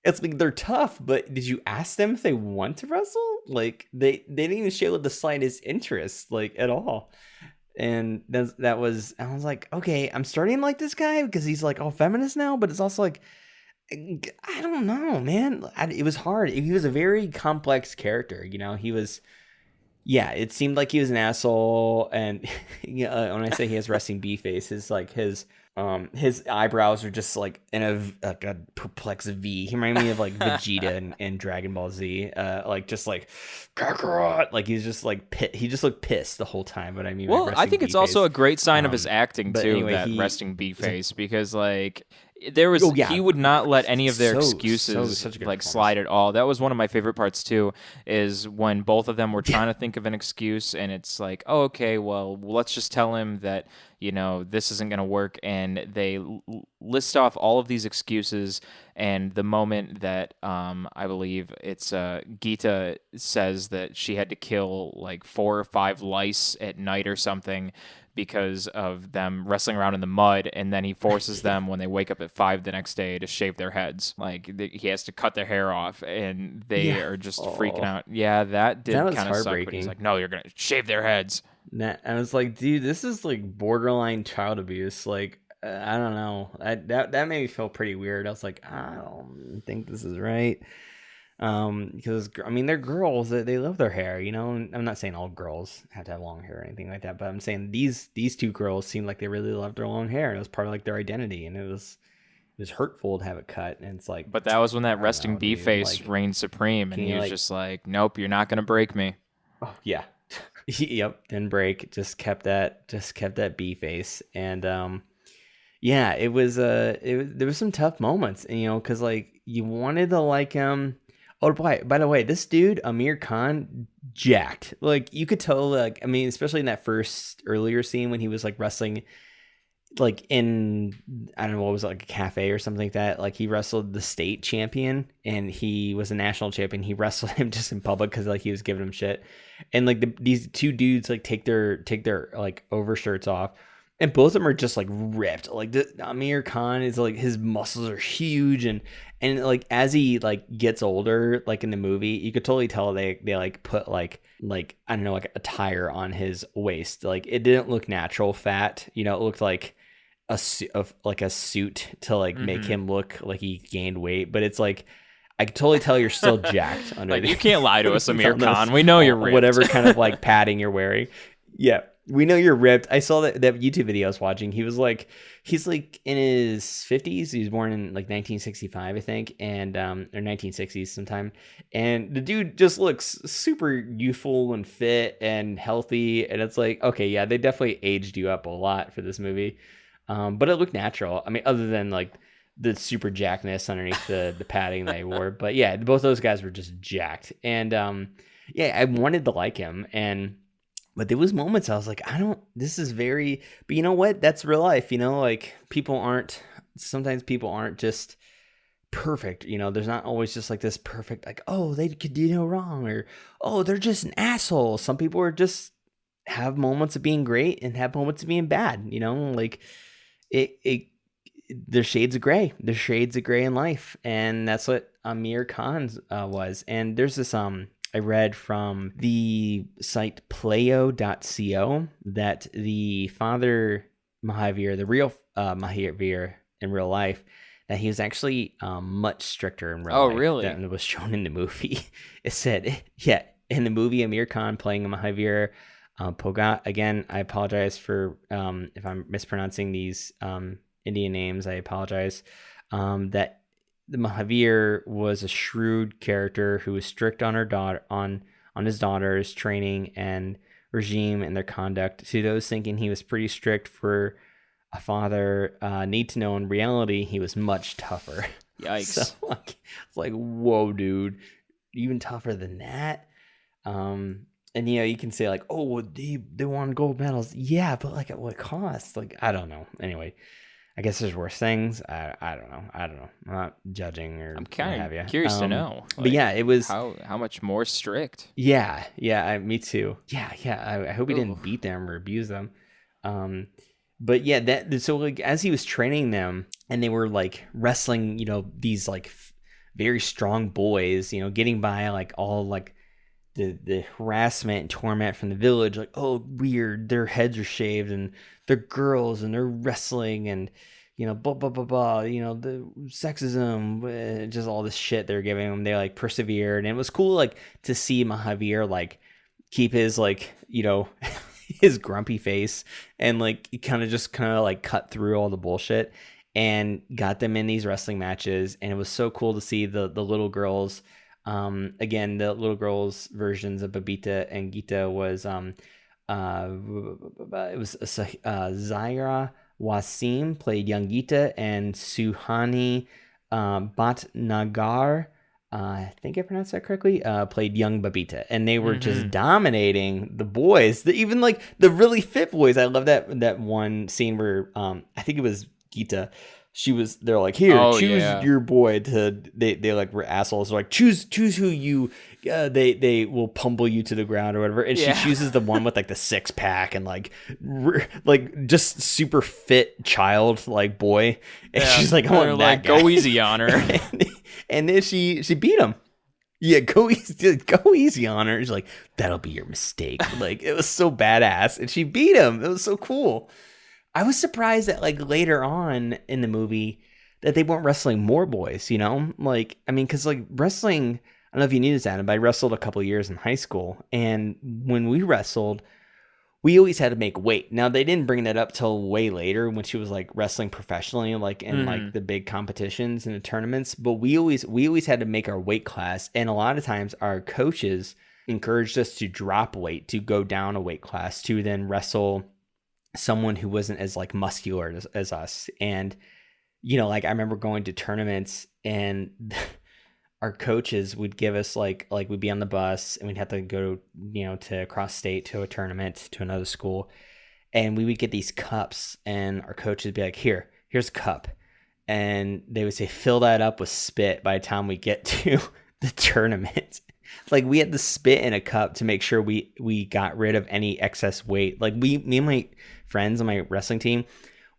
It's like they're tough, but did you ask them if they want to wrestle? Like they didn't even show the slightest interest, like at all. And that was, I was like, okay, I'm starting to like this guy because he's like all feminist now, but it's also like, I don't know, man. It was hard. He was a very complex character. He was, yeah, it seemed like he was an asshole. And when I say he has resting B face, his eyebrows are just like in a perplexed V. He reminded me of like Vegeta in Dragon Ball Z. Like just like Kakarot. Like he's just like he just looked pissed the whole time. But I mean, like Well, I resting think B it's also face. a great sign of his acting But too, anyway, that he resting B was like, face, because like oh he yeah, would not let any of their so excuses such a good like performance. slide at all. That was one of my favorite parts too, is when both of them were Yeah, trying to think of an excuse, and it's like, oh, okay, well, let's just tell him that this isn't going to work, and they list off all of these excuses. And the moment that I believe it's Gita says that she had to kill like 4 or 5 lice at night or something because of them wrestling around in the mud, and then he forces them when they wake up at 5 the next day to shave their heads. Like he has to cut their hair off, and they yeah. are just freaking Oh, out. Yeah, that that did was kind of suck, but he's heartbreaking. like, no, you're gonna shave their heads. I was like, dude, this is like borderline child abuse. Like, I don't know. That made me feel pretty weird. I was like, I don't think this is right. Because I mean, they're girls. They love their hair. And I'm not saying all girls have to have long hair or anything like that, but I'm saying these two girls seemed like they really loved their long hair, and it was part of like their identity. And it was, was hurtful to have it cut, and it's like, But that was when that I don't resting know, B dude. face Like, reigned supreme, and can he you was like, just like, "Nope, you're not gonna break me." oh yeah, yep, didn't break, just kept that B face, and yeah, it was there was some tough moments, and, because like you wanted to like him. Oh, by the way, this dude Amir Khan, jacked. Like you could tell, like I mean, especially in that first earlier scene when he was like wrestling, like in I don't know what was it, like a cafe or something like that. Like he wrestled the state champion, and he was a national champion. He wrestled him just in public because like he was giving him shit, and like these two dudes like take their like overshirts off, and both of them are just like ripped. Like Amir Khan is like his muscles are huge, and like as he like gets older, like in the movie, you could totally tell they like put like I don't know, like a tire on his waist. Like it didn't look natural fat. It looked like a suit to like make Mm-hmm. him look like he gained weight, but it's like I can totally tell you're still jacked under Like, you can't lie to us, Amir on those Khan. We know you're ripped. whatever kind of like padding you're wearing. Yeah, we know you're ripped. I saw that YouTube video I was watching. He's like in his 50s. He was born in like 1965, I think, and or 1960s sometime. And the dude just looks super youthful and fit and healthy. And it's like, okay, yeah, they definitely aged you up a lot for this movie. But it looked natural. I mean, other than like the super jackness underneath the padding they wore. But yeah, both those guys were just jacked. And yeah, I wanted to like him. But there was moments I was like, this is very, but you know what? That's real life. Like sometimes people aren't just perfect. There's not always just like this perfect, like, oh, they could do no wrong, or, oh, they're just an asshole. Some people are just have moments of being great and have moments of being bad, like it there's shades of gray. There's shades of gray in life, and that's what Amir Khan was. And there's this I read from the site playo.co that the father Mahavir, the real Mahavir in real life, that he was actually much stricter in real Oh, life really? than was shown in the movie. It said, yeah, in the movie, Amir Khan playing Mahavir Pogat. Again, I apologize for if I'm mispronouncing these Indian names. I apologize. That the Mahavir was a shrewd character who was strict on her daughter, on his daughter's training and regime and their conduct. To those thinking he was pretty strict for a father, need to know in reality he was much tougher. Yikes. So like, it's like, whoa, dude, even tougher than that. And you can say like, oh, well, they won gold medals. Yeah, but like at what cost? Like, I don't know. Anyway, I guess there's worse things. I don't know. I'm not judging or I'm what kind have you. of curious to know. But yeah, it was. How much more strict? Yeah, me too. Yeah. I hope he Ooh. didn't beat them or abuse them. But yeah, so like as he was training them, and they were like wrestling, these like very strong boys, getting by like all like the harassment and torment from the village, like, oh, weird, their heads are shaved and they're girls and they're wrestling and blah blah blah blah, the sexism, just all this shit they're giving them. They like persevered, and it was cool like to see Mahavir like keep his like his grumpy face and like kind of like cut through all the bullshit and got them in these wrestling matches. And it was so cool to see the little girls. Again, the little girls' versions of Babita and Gita was it was Zaira Wasim played young Gita, and Suhani Bhatnagar, I think I pronounced that correctly, played young Babita, and they were just dominating the boys. Even like the really fit boys. I love that one scene where I think it was Gita. They're like, here, choose your boy they like were assholes. They're like, choose who you, they will pummel you to the ground or whatever. And she chooses the one with like the 6-pack and like just super fit child, like boy. And she's like, I want that guy. Go easy on her. and then she beat him. Yeah, go easy on her. She's like, that'll be your mistake. Like, it was so badass. And she beat him. It was so cool. I was surprised that like later on in the movie that they weren't wrestling more boys, like, I mean, cause like wrestling, I don't know if you knew this, Adam, but I wrestled a couple years in high school. And when we wrestled, we always had to make weight. Now they didn't bring that up till way later when she was like wrestling professionally, like in like the big competitions and the tournaments. But we always had to make our weight class, and a lot of times our coaches encouraged us to drop weight, to go down a weight class, to then wrestle someone who wasn't as like muscular as us. And like I remember going to tournaments and our coaches would give us like we'd be on the bus and we'd have to go to cross state to a tournament to another school, and we would get these cups and our coach would be like, here's a cup, and they would say fill that up with spit by the time we get to the tournament. Like we had to spit in a cup to make sure we got rid of any excess weight. Like me and my friends on my wrestling team,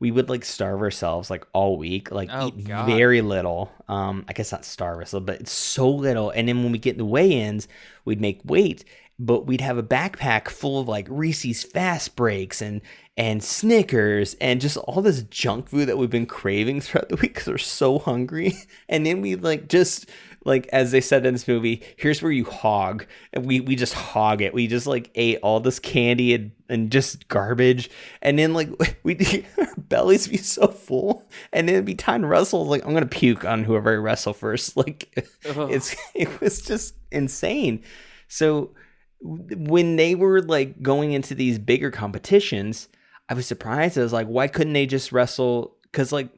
we would like starve ourselves like all week, like eat God. very little. I guess not starve ourselves, but it's so little. And then when we get in the weigh-ins, we'd make weight, but we'd have a backpack full of like Reese's Fast Breaks and Snickers and just all this junk food that we've been craving throughout the week because we're so hungry. And then we like just like, as they said in this movie, here's where you hog. And we just hog it. We just like ate all this candy and just garbage. And then like our bellies be so full. And then it'd be time to wrestle. Like, I'm going to puke on whoever I wrestle first. Like it was just insane. So when they were like going into these bigger competitions, I was surprised. I was like, why couldn't they just wrestle? Because like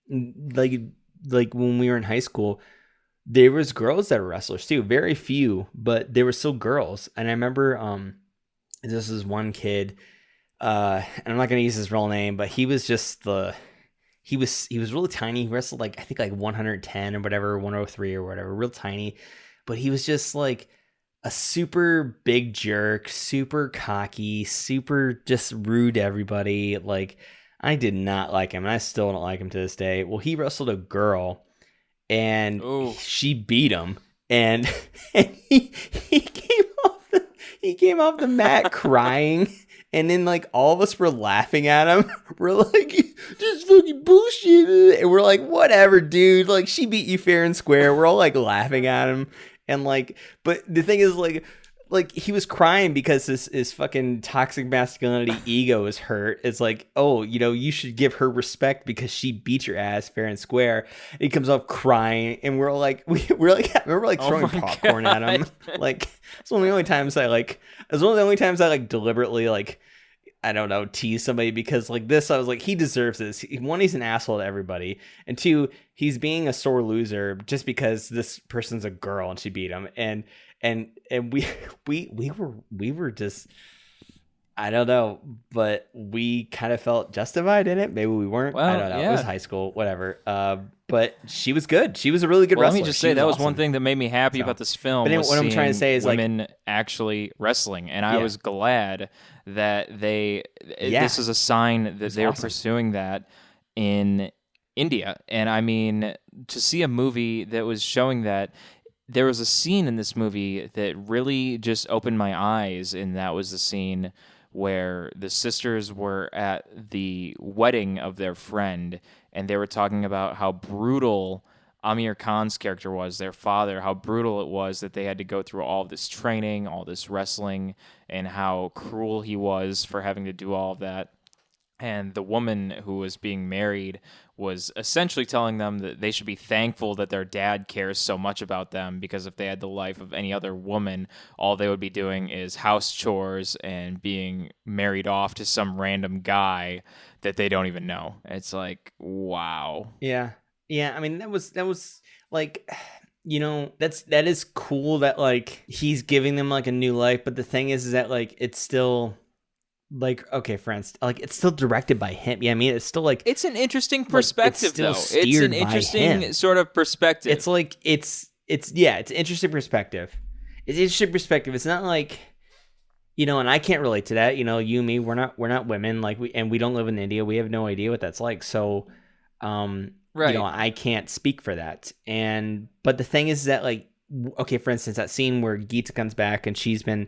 when we were in high school, there was girls that were wrestlers too, very few, but there were still girls. And I remember this is one kid, and I'm not gonna use his real name, but he was just he was really tiny. He wrestled like I think like 110 or whatever, 103 or whatever, real tiny. But he was just like a super big jerk, super cocky, super just rude to everybody. Like I did not like him, and I still don't like him to this day. Well, he wrestled a girl, and she beat him, and he came off the mat crying, and then like all of us were laughing at him. We're like, this fucking bullshit, and we're like, whatever, dude. Like she beat you fair and square. We're all like laughing at him, and like, but the thing is like he was crying because his fucking toxic masculinity ego is hurt. It's like, oh, you should give her respect because she beat your ass fair and square. And he comes up crying, and we're like, we're like, I remember like throwing popcorn at him. Like it's one of the only times I like deliberately like, I don't know, tease somebody because like this, I was like, he deserves this. One, he's an asshole to everybody, and two, he's being a sore loser just because this person's a girl and she beat him. And we were just, I don't know, but we kind of felt justified in it. Maybe we weren't. Well, I don't know. yeah. It was high school, whatever. But she was good. She was a really good wrestler. Let me just say that was awesome. one thing that made me happy about this film. But anyway, was what I'm trying to say is women actually wrestling, and I was glad that this is a sign that they were pursuing that in India. And I mean, to see a movie that was showing that. There was a scene in this movie that really just opened my eyes, and that was the scene where the sisters were at the wedding of their friend, and they were talking about how brutal Aamir Khan's character was, their father, how brutal it was that they had to go through all this training, all this wrestling, and how cruel he was for having to do all of that. And the woman who was being married was essentially telling them that they should be thankful that their dad cares so much about them, because if they had the life of any other woman, all they would be doing is house chores and being married off to some random guy that they don't even know. It's like, wow. Yeah. I mean, that was like, that is cool that like he's giving them like a new life. But the thing is that like it's still. Like, okay, friends, like it's still directed by him. Yeah, I mean, it's still like it's an interesting perspective, though. It's an interesting sort of perspective. It's like it's an interesting perspective. It's an interesting perspective. It's not like, and I can't relate to that. You and me, we're not women. Like we don't live in India. We have no idea what that's like. So, right. I can't speak for that. But the thing is that like, okay, for instance, that scene where Geeta comes back and she's been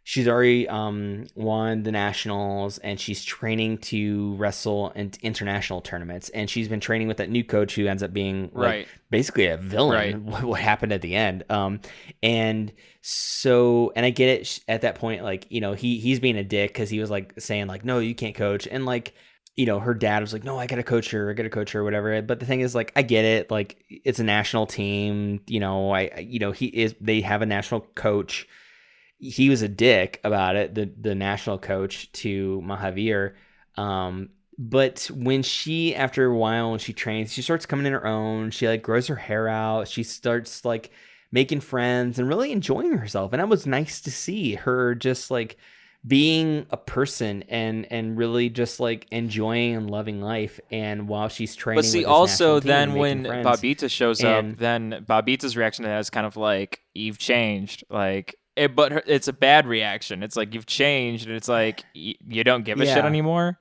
she's already won the nationals, and she's training to wrestle in international tournaments. And she's been training with that new coach who ends up being like Right. basically a villain. Right. What happened at the end? And so, and I get it at that point, like, you know, he's being a dick because he was like saying like, no, you can't coach, and like, you know, her dad was like, no, I gotta coach her, whatever. But the thing is, like, I get it, like, it's a national team, you know, you know, they have a national coach. He was a dick about it, the national coach to Mahavir. But when she, after a while, when she trains, she starts coming in her own. She like grows her hair out. She starts like making friends and really enjoying herself. And that was nice to see her just like being a person and really just like enjoying and loving life. And while she's But training see, with this national also team and then making when friends, Babita shows up, and then Babita's reaction to that is kind of like, "You've changed." Like, it's a bad reaction. It's like you've changed, and it's like you don't give a shit yeah. anymore.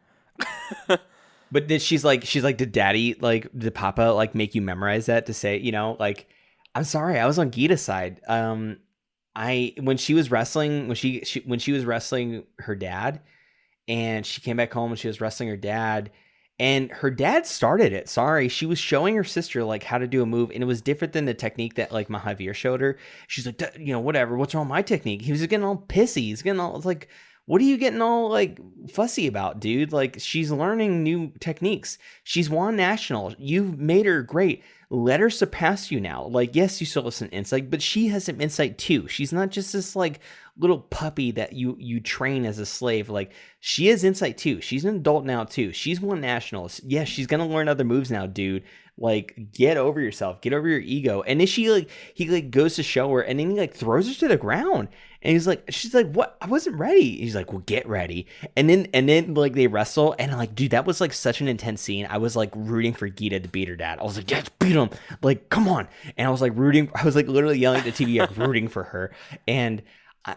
But did did daddy, like, did Papa like make you memorize that to say, you know, like, I'm sorry, I was on Gita's side. When she was wrestling, when she was wrestling her dad, and she came back home and she was wrestling her dad, and her dad started it. Sorry, she was showing her sister like how to do a move, and it was different than the technique that like Mahavir showed her. She's like, you know, whatever, what's wrong with my technique? He was getting all pissy. He's getting all like, what are you getting all like fussy about, dude? Like, she's learning new techniques. She's won national. You've made her great. Let her surpass you now. Like, yes, you still have some insight, but she has some insight too. She's not just this like little puppy that you train as a slave. Like, she has insight too. She's an adult now too. She's won nationals. Yes, she's gonna learn other moves now, dude. Like, get over yourself. Get over your ego. And then he like goes to show her, and then he like throws her to the ground. And she's like, what? I wasn't ready. He's like, well, get ready. And then like they wrestle, and like, dude, that was like such an intense scene. I was like rooting for Gita to beat her dad. I was like, yes, beat him. Like, come on. And I was like literally yelling at the TV, like rooting for her. And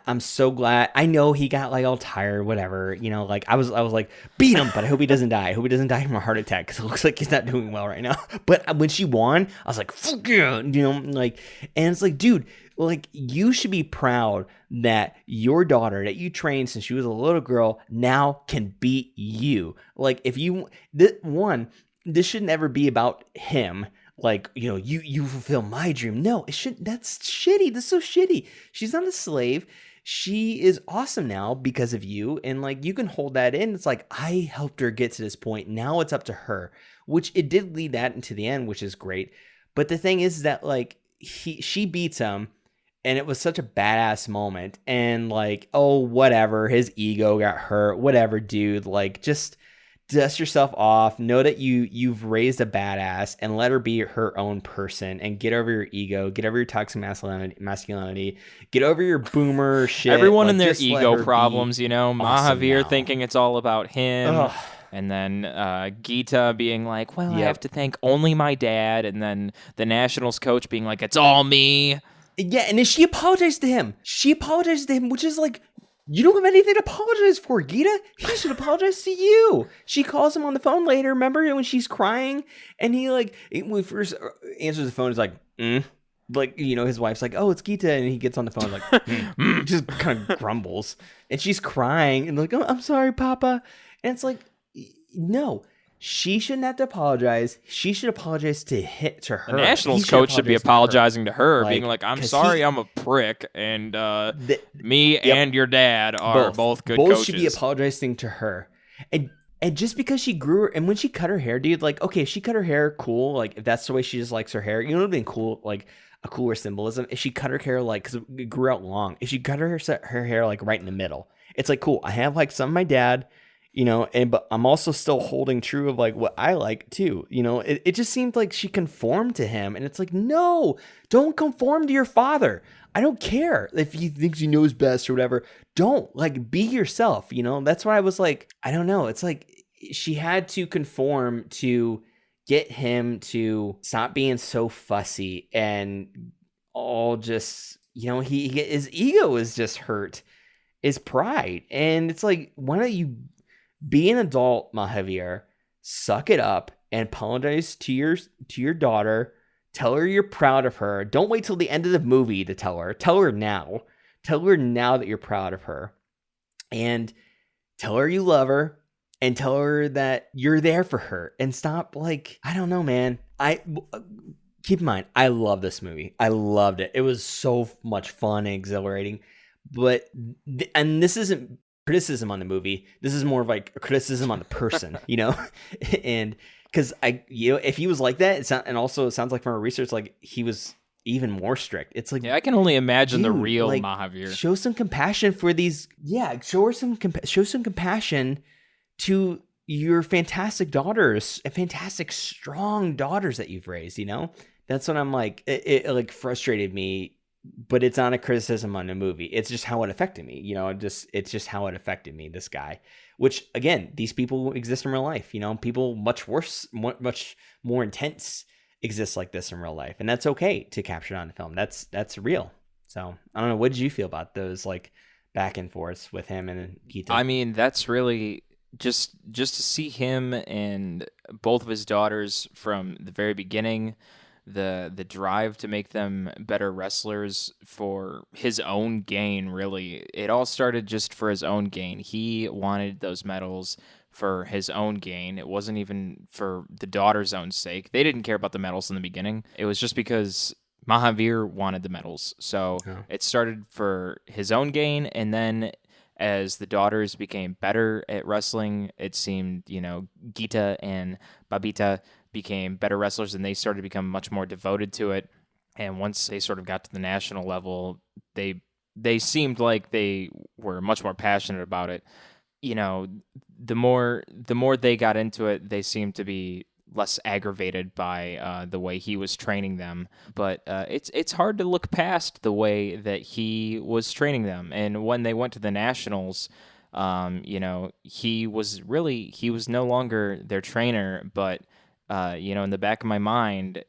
I'm so glad. I know he got like all tired, whatever, you know, like I was like, beat him, but I hope he doesn't die. I hope he doesn't die from a heart attack, because it looks like he's not doing well right now. But when she won, I was like, fuck yeah, you know, like, and it's like, dude, like, you should be proud that your daughter that you trained since she was a little girl now can beat you. Like, if you, this should never be about him. Like, you know, you fulfill my dream. No, it should. That's shitty. That's so shitty. She's not a slave. She is awesome now because of you, and like, you can hold that in. It's like, I helped her get to this point. Now it's up to her, which it did lead that into the end, which is great. But the thing is that like she beats him, and it was such a badass moment. And like, oh, whatever, his ego got hurt. Whatever, dude. Like, just dust yourself off. Know that you've raised a badass, and let her be her own person, and get over your ego, get over your toxic masculinity, get over your boomer shit. Everyone like, in their just let ego her be problems, you know, awesome Mahavir now. thinking it's all about him. Ugh. And then Gita being like, well, I have Yep. to thank only my dad. And then the Nationals coach being like, it's all me. Yeah, and then she apologized to him. She apologized to him, which is like, you don't have anything to apologize for, Gita. He should apologize to you. She calls him on the phone later. Remember when she's crying, and he like, when he first answers the phone, he's like, like, you know, his wife's like, oh, it's Gita, and he gets on the phone like, just kind of grumbles, and she's crying and like, oh, I'm sorry, Papa, and it's like, no. She shouldn't have to apologize. She should apologize to her. The Nationals He coach should be apologize to her. apologizing to her, Like, being like, I'm 'cause sorry, I'm a prick. And me Yep. and your dad are both good coaches. Should be apologizing to her. And just because she grew, and when she cut her hair, dude, like, okay, if she cut her hair, cool. Like, if that's the way she just likes her hair, you know, it would have been cool, like a cooler symbolism. If she cut her hair, like, because it grew out long, if she cut her hair, like, right in the middle, it's like, cool. I have, like, some of my dad, you know, but I'm also still holding true of, like, what I like, too. You know, it just seemed like she conformed to him. And it's like, no, don't conform to your father. I don't care if he thinks he knows best or whatever. Don't, like, be yourself, you know? That's why I was like, I don't know. It's like she had to conform to get him to stop being so fussy and all just, you know, his ego is just hurt, his pride. And it's like, why don't you be an adult, Mahavir, suck it up and apologize to your daughter. Tell her you're proud of her. Don't wait till the end of the movie to tell her. Tell her now. Tell her now that you're proud of her. and tell her you love her and tell her that you're there for her and stop like, I don't know, man. I keep in mind, I love this movie. I loved it. It was so much fun and exhilarating. But and this isn't criticism on the movie. This is more of like a criticism on the person, you know? And because if he was like that, and also it sounds like from our research, like he was even more strict. It's like, Yeah, I can only imagine the dude, real like, Mahavir. show some compassion for these. Yeah, show some compassion to your fantastic daughters, fantastic strong daughters that you've raised. You know, that's what I'm like. It like frustrated me, but it's not a criticism on the movie. It's just how it affected me. You know, it's just how it affected me. This guy, which again, these people exist in real life. You know, people much worse, much more intense exist like this in real life, and that's okay to capture it on film. That's real. So I don't know. What did you feel about those like back and forths with him and Gita? I mean, that's really just to see him and both of his daughters from the very beginning, the drive to make them better wrestlers for his own gain, really. It all started just for his own gain. He wanted those medals for his own gain. It wasn't even for the daughter's own sake. They didn't care about the medals in the beginning. It was just because Mahavir wanted the medals. So Oh. it started for his own gain, and then as the daughters became better at wrestling, it seemed, Gita and Babita became better wrestlers and they started to become much more devoted to it. And once they sort of got to the national level, they seemed like they were much more passionate about it. You know, the more they got into it, they seemed to be less aggravated by the way he was training them. But it's hard to look past the way that he was training them. And when they went to the nationals, he was no longer their trainer. But in the back of my mind,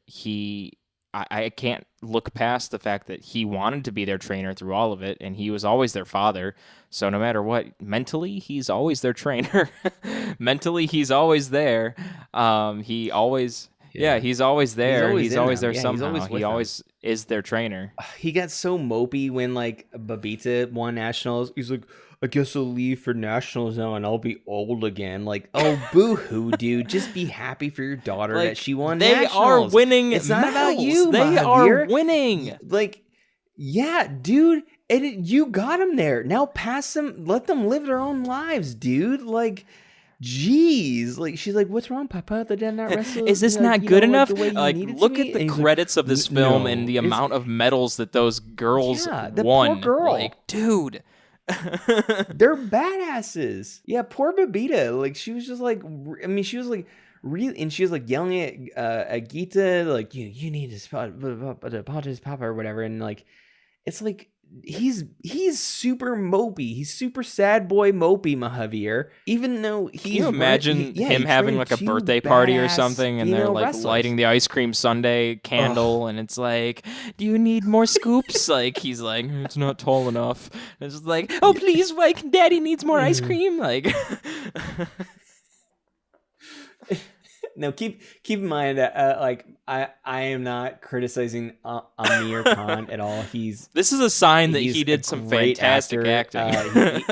I can't look past the fact that he wanted to be their trainer through all of it, and he was always their father. So no matter what, mentally, he's always their trainer. Mentally, he's always there. He always, yeah, Yeah. he's always He's there. always He's in always them. there Yeah, he's somehow. always He with them. always is their trainer. He got so mopey when like Babita won nationals. He's like, I guess I'll leave for nationals now and I'll be old again. Like, oh, boo hoo, dude. Just be happy for your daughter that Like, she won they are nationals. winning It's not about medals. you, They are Mahavir. winning. Like, yeah, dude. You got them there. Now pass them. Let them live their own lives, dude. Like, jeez. Like, she's like, what's wrong, Papa? They did not wrestle, Is this like, not good like enough? the way you Like, needed to look at me. the And he's like, credits of this film and no. the It's amount of medals that those girls yeah, the poor won. Like, girl. dude. They're badasses. Yeah, poor Babita. Like she was just like, I mean, she was like really, and she was like yelling at Gita, like you need to apologize, Papa, or whatever. And like, it's like he's super mopey. He's super sad boy mopey, Mahavir. Even though Can you imagine him having like a birthday party or something and they're like wrestlers. lighting the ice cream sundae candle and it's like, do you need more scoops? Like he's like, it's not tall enough. And it's just like, oh please, like daddy needs more ice cream. Like No, keep in mind that like I am not criticizing Aamir Khan at all. this is a sign that he's he a did some great fantastic actor. acting.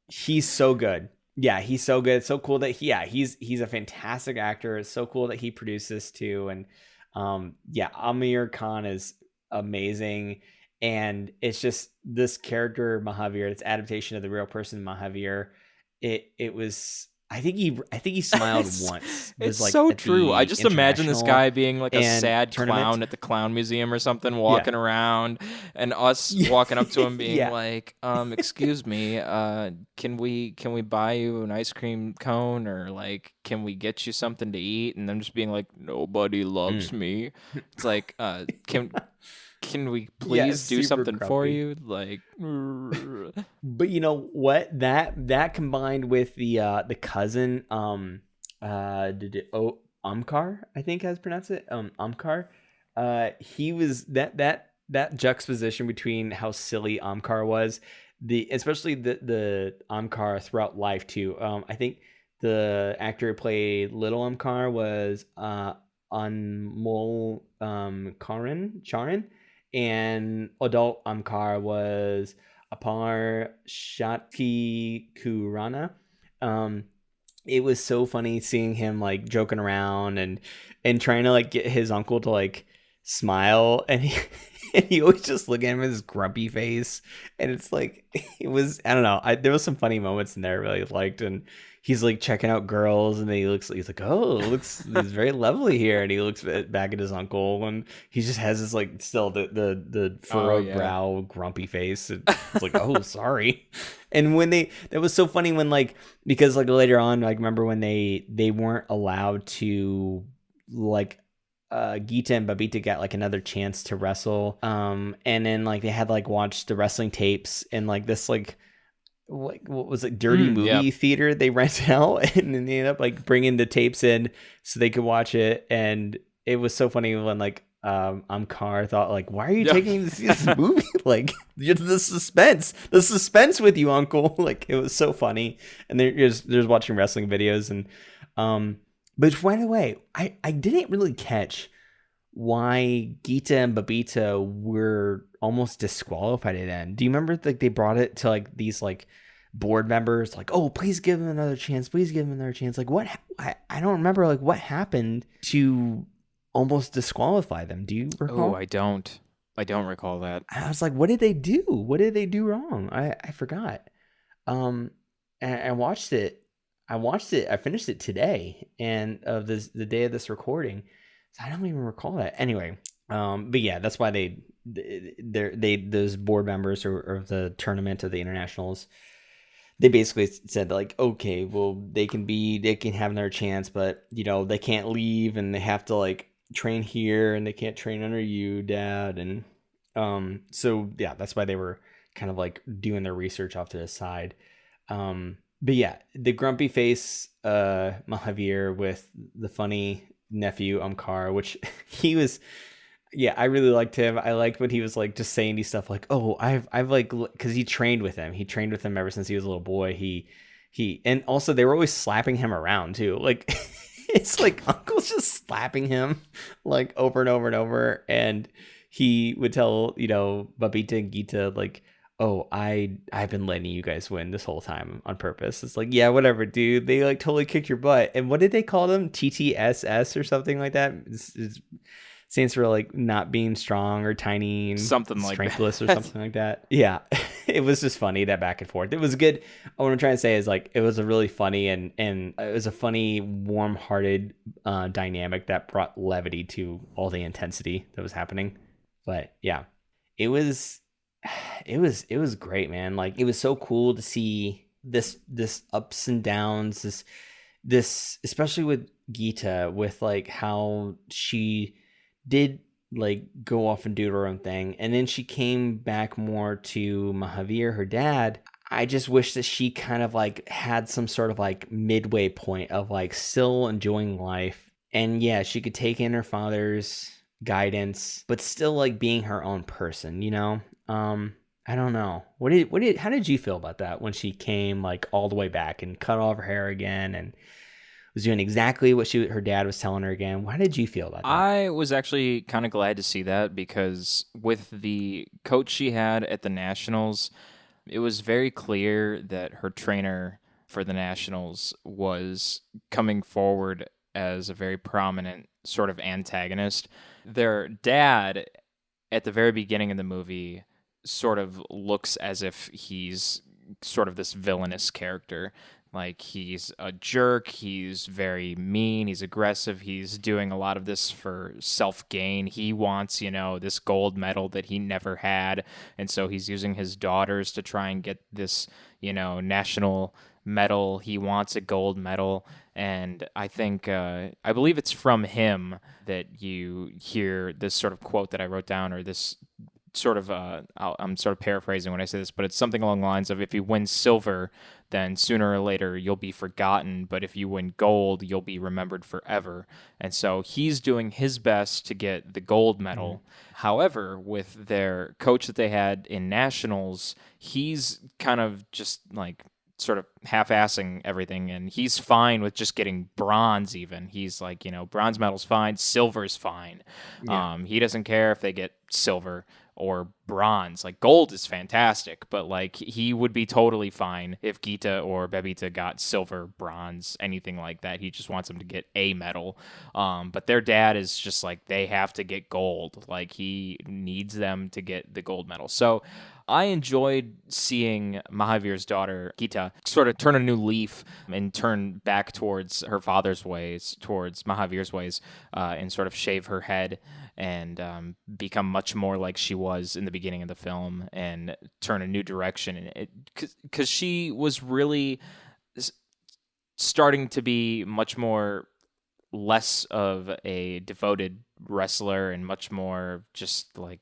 He's so good. Yeah, he's so good. It's so cool that he's a fantastic actor. It's so cool that he produced this too. And Aamir Khan is amazing. And it's just this character Mahavir, it's adaptation of the real person Mahavir. It was I think he smiled once. It's Like so at true. I the just imagine this international guy being like a and sad tournament. clown at the clown museum or something, walking around, and us walking up to him being Yeah. like, excuse me, can we buy you an ice cream cone, or like can we get you something to eat? And them just being like, nobody loves me. It's like, can we please do super something for grumpy. you? Like, But you know what? That combined with the cousin Amkar, I think how to pronounce it. Amkar. He was that juxtaposition between how silly Amkar was, especially the Amkar throughout life too. I think the actor who played Little Amkar was Anmol Charan, and adult Amkar was Apar Shati Kurana. Um, it was so funny seeing him like joking around and trying to like get his uncle to like smile, and he and he always just look at him with his grumpy face, and it's like it was, I don't know, there was some funny moments in there I really liked. And he's like checking out girls, and then he's like, oh, it looks, it's very lovely here, and he looks back at his uncle, and he just has this like still the Oh furrowed yeah. brow, grumpy face. It's like, oh, sorry. And when they, that was so funny when like, because like later on, like remember when they weren't allowed to like Gita and Babita got like another chance to wrestle. And then like they had like watched the wrestling tapes and like this like what was it, dirty Yeah. movie theater they rented out, and then they ended up like bringing the tapes in so they could watch it. And it was so funny when like Amkar thought like, why are you Yeah. taking me to see this movie? Like, you're the suspense with you, uncle. Like, it was so funny. And they're just watching wrestling videos. And but by the way, I didn't really catch why Gita and Babita were almost disqualified at the end. Do you remember like they brought it to like these like board members like, oh, please give him another chance, please give him another chance? Like, what, I don't remember like what happened to almost disqualify them. Do you Oh, recall? I don't recall that. I was like, what did they do? What did they do wrong? I forgot. Um, and I watched it. I finished it today, and of this the day of this recording. So I don't even recall that. Anyway, but yeah, that's why they those board members or the tournament of the internationals, they basically said like, okay, well, they can have another chance, but you know they can't leave, and they have to like train here, and they can't train under you, Dad. And so yeah, that's why they were kind of like doing their research off to the side. But yeah, the grumpy face Mahavir with the funny nephew Umkar, which he was, yeah, I really liked him. I liked when he was like just saying these stuff like, "Oh, I've like," because he trained with him. He trained with him ever since he was a little boy. And also they were always slapping him around too. Like it's like Uncle's just slapping him like over and over and over, and he would tell Babita and Gita like, "Oh, I've been letting you guys win this whole time on purpose." It's like, yeah, whatever, dude. They like totally kicked your butt. And what did they call them? TTSS or something like that. It's stands for like not being strong or tiny and Something like strengthless or that. something like that. Yeah, it was just funny, that back and forth. It was good. What I'm trying to say is like it was a really funny and it was a funny, warm-hearted dynamic that brought levity to all the intensity that was happening. But yeah, it was it was great, man. Like it was so cool to see this ups and downs, this especially with Gita, with like how she did like go off and do her own thing, and then she came back more to Mahavir, her dad. I just wish that she kind of like had some sort of like midway point of like still enjoying life, and yeah, she could take in her father's guidance but still like being her own person, I don't know. How did you feel about that when she came like all the way back and cut all of her hair again and was doing exactly what her dad was telling her again? How did you feel about that? I was actually kind of glad to see that because with the coach she had at the Nationals, it was very clear that her trainer for the Nationals was coming forward as a very prominent sort of antagonist. Their dad, at the very beginning of the movie, sort of looks as if he's sort of this villainous character. Like he's a jerk, he's very mean, he's aggressive, he's doing a lot of this for self gain. He wants, this gold medal that he never had. And so he's using his daughters to try and get this, national medal. He wants a gold medal. And I think, I believe it's from him that you hear this sort of quote that I wrote down, or this sort of I'm sort of paraphrasing when I say this, but it's something along the lines of, if you win silver, then sooner or later you'll be forgotten, but if you win gold, you'll be remembered forever. And so he's doing his best to get the gold medal. However, with their coach that they had in nationals, he's kind of just like sort of half-assing everything, and he's fine with just getting bronze. Even he's like, bronze medal's fine, silver's fine. Yeah. He doesn't care if they get silver or bronze. Like gold is fantastic, but like he would be totally fine if Gita or Bebita got silver, bronze, anything like that. He just wants them to get a medal. But their dad is just like, they have to get gold. Like he needs them to get the gold medal. So I enjoyed seeing Mahavir's daughter, Gita, sort of turn a new leaf and turn back towards her father's ways, towards Mahavir's ways, and sort of shave her head and become much more like she was in the beginning of the film and turn a new direction. Because she was really starting to be much more less of a devoted wrestler and much more just like,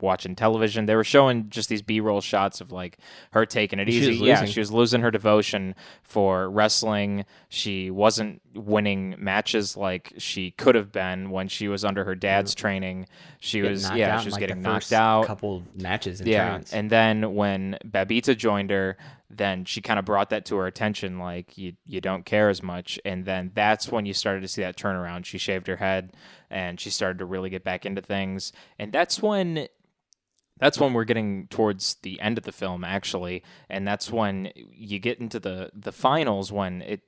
watching television. They were showing just these B-roll shots of like her taking it easy. Yeah, she was losing her devotion for wrestling. She wasn't winning matches like she could have been when she was under her dad's training. She was getting knocked out. Couple matches in tournaments. And then when Babita joined her, then she kind of brought that to her attention, like you don't care as much. And then that's when you started to see that turnaround. She shaved her head and she started to really get back into things. And that's when we're getting towards the end of the film, actually. And that's when you get into the finals, when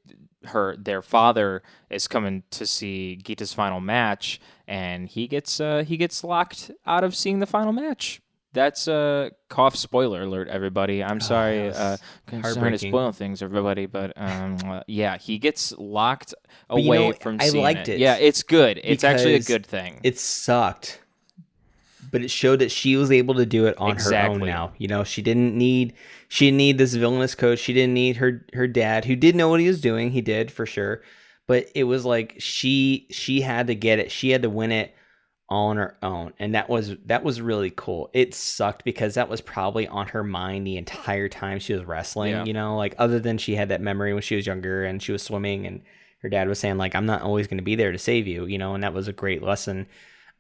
their father is coming to see Gita's final match, and he gets locked out of seeing the final match. That's a cough spoiler alert, everybody. I'm sorry, to spoil things, everybody, but yeah, he gets locked away from seeing I liked it. Yeah, it's good. It's actually a good thing. It sucked, but it showed that she was able to do it on her own now. She didn't need this villainous coach. She didn't need her dad, who did know what he was doing. He did, for sure. But it was like she had to get it. She had to win it on her own, and that was really cool. It sucked because that was probably on her mind the entire time she was wrestling. Like, other than she had that memory when she was younger and she was swimming, and her dad was saying like, I'm not always going to be there to save you, and that was a great lesson.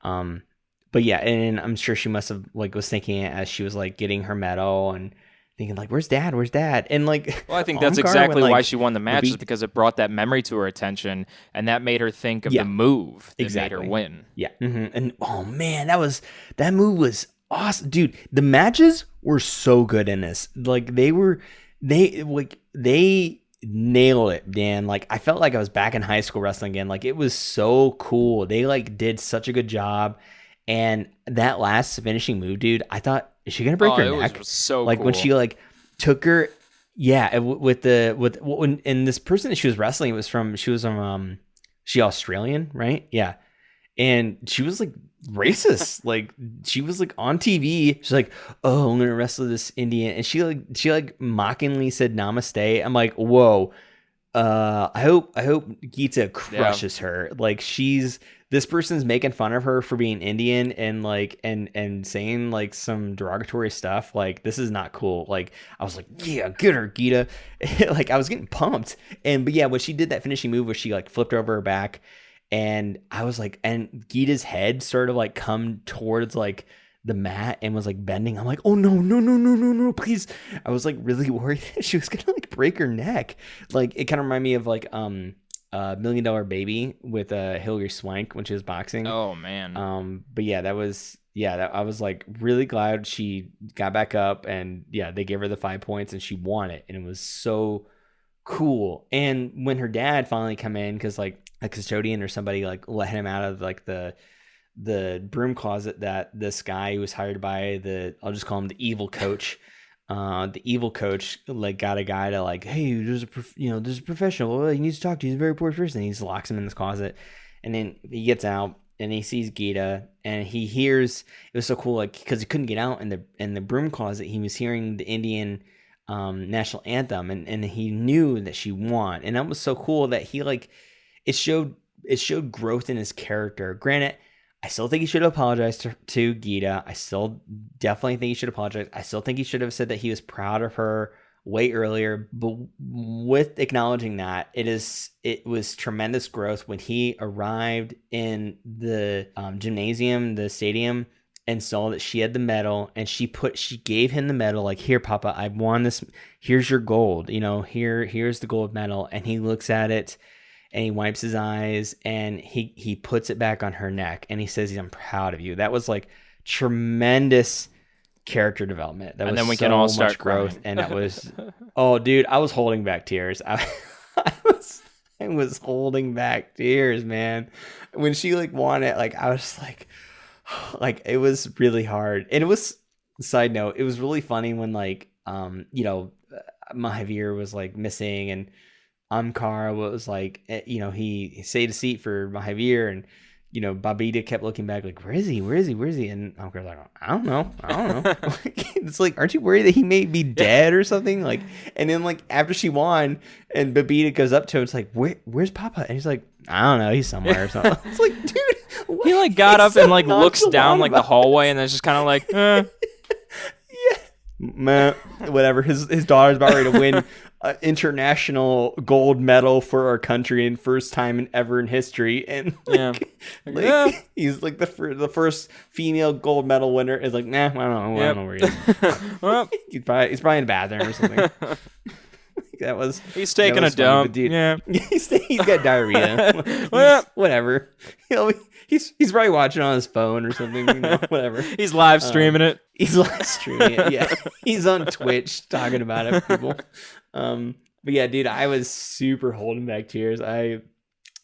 But yeah, and I'm sure she must have was thinking it as she was like getting her medal and thinking like, where's dad, and like, well, I think that's exactly why she won the match, is because it brought that memory to her attention, and that made her think of the move that made her win. Yeah. And oh man, that move was awesome, dude. The matches were so good in this. Like, they nailed it, Dan. Like, I felt like I was back in high school wrestling again. Like, it was so cool. They did such a good job. And that last finishing move, dude, I thought, is she gonna break her neck? Was so cool. When she took her, and this person that she was wrestling was from she Australian, right? Yeah, and she was like racist. Like, she was like on TV. She's like, oh, I'm gonna wrestle this Indian, and she mockingly said namaste. I'm like, whoa. I hope Geeta crushes her. Like, this person's making fun of her for being Indian and and saying some derogatory stuff. Like, this is not cool. Like, I was like, yeah, get her, Geeta. Like, I was getting pumped. But yeah, when she did that finishing move where she flipped over her back, and I was like, and Geeta's head sort of come towards the mat and was bending. I'm like, oh no, please. I was really worried that she was gonna break her neck. It kind of reminded me of $1 Million Baby with Hilary Swank when she was boxing. Oh man. But yeah, I was really glad she got back up, and yeah, they gave her the 5 points and she won it, and it was so cool. And when her dad finally come in, because a custodian or somebody let him out of the broom closet, that this guy who was hired by I'll just call him the evil coach. The evil coach got a guy to hey, there's a professional. He needs to talk to you. He's a very important person. And he just locks him in this closet, and then he gets out and he sees Geeta, and he hears. It was so cool, because he couldn't get out in the broom closet. He was hearing the Indian national anthem, and he knew that she won, and that was so cool that he it showed growth in his character. Granted, I still think he should have apologized to Geeta. I still definitely think he should apologize. I still think he should have said that he was proud of her way earlier. But with acknowledging that, it was tremendous growth when he arrived in the gymnasium, the stadium, and saw that she had the medal, and she gave him the medal, like, here, Papa, I won this. Here's your gold. Here's the gold medal. And he looks at it and he wipes his eyes and he puts it back on her neck and he says, I'm proud of you. That was like tremendous character development. That and was then we so can all much start growth. crying. And that was, oh, dude, I was holding back tears. I was holding back tears, man. When she like won it, like I was like it was really hard. And it was, side note, it was really funny when like Mahavir was like missing, and Amkar was like, he saved a seat for Mahavir, and Babita kept looking back like, where is he? Where is he? Where is he? And Amkar's like, I don't know. It's like, aren't you worried that he may be dead or something? Like, and then like after she won and Babita goes up to him, it's like, where's Papa? And he's like, I don't know, he's somewhere or something. It's like, dude, what? He like got up so and like looks down like the hallway, and then it's just kind of like, yeah, meh, whatever. His daughter's about ready to win international gold medal for our country, and first time ever in history. And he's like the first female gold medal winner. Is like, nah, I don't know where he is. he's probably in the bathroom or something. He's taking a dump. Dude, yeah, he's got diarrhea. Whatever. He's probably watching on his phone or something. Whatever. He's live streaming it. He's live streaming it. Yeah, he's on Twitch talking about it. People. But yeah, dude, I was super holding back tears.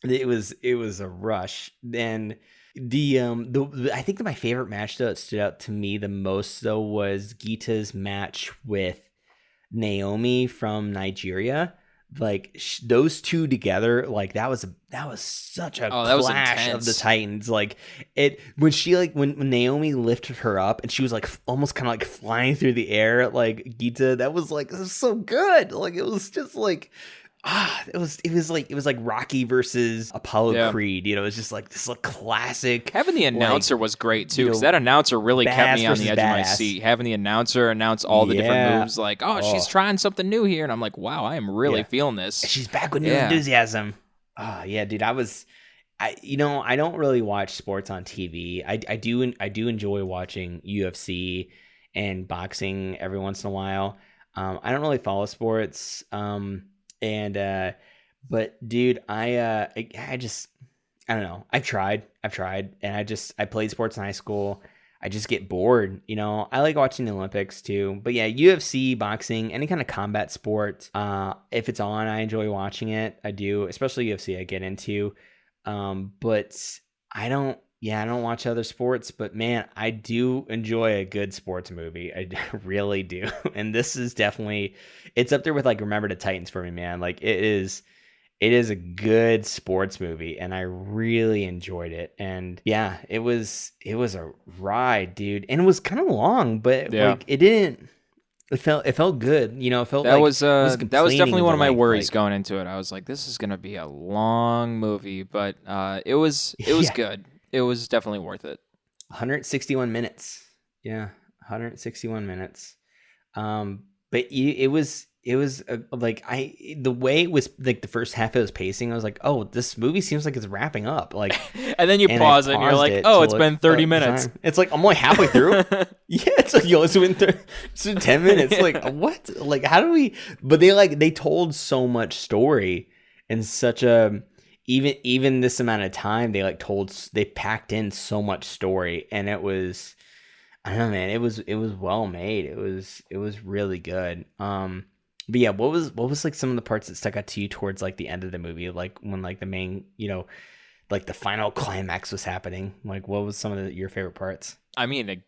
It was a rush. And I think that my favorite match that stood out to me the most though was Geeta's match with Naomi from Nigeria. Like those two together, like that was such a clash of the Titans. Like when Naomi lifted her up and she was like almost kind of like flying through the air, like Geeta, that was so good. Like it was just like it was like Rocky versus Apollo Creed. It was just like this classic. Having the announcer was great too, because that announcer really kept me on the edge of my seat. Having the announcer announce all the different moves, like, she's trying something new here, and I'm like, wow, I am really feeling this. She's back with new enthusiasm. Oh yeah, dude, I don't really watch sports on TV. I do enjoy watching UFC and boxing every once in a while. I don't really follow sports. But dude, I don't know. I've tried, and I played sports in high school. I just get bored, I like watching the Olympics too, but yeah, UFC, boxing, any kind of combat sport, if it's on, I enjoy watching it. I do, especially UFC, I get into, but I don't watch other sports, but man, I do enjoy a good sports movie. I really do. And this is definitely, it's up there with like Remember the Titans for me, man. Like it is a good sports movie, and I really enjoyed it. And yeah, it was a ride, dude. And it was kind of long, but like it felt good. It felt that like was definitely one of my worries like, going into it. I was like, this is gonna be a long movie, but it was good. It was definitely worth it. 161 minutes. Yeah, 161 minutes. But it was like the way it was like the first half of his pacing, I was like, oh, this movie seems like it's wrapping up. Like, and then you pause it and you're like, oh, it's been 30 minutes. It's like I'm only halfway through. Yeah, it's like it's been 10 minutes. Like what? Like how do we? But they told so much story in such a. Even this amount of time, they packed in so much story, and it was, I don't know, man, it was well made. It was really good. But yeah, what was like some of the parts that stuck out to you towards like the end of the movie, like when like the main, like the final climax was happening? Like what was some of your favorite parts? I mean,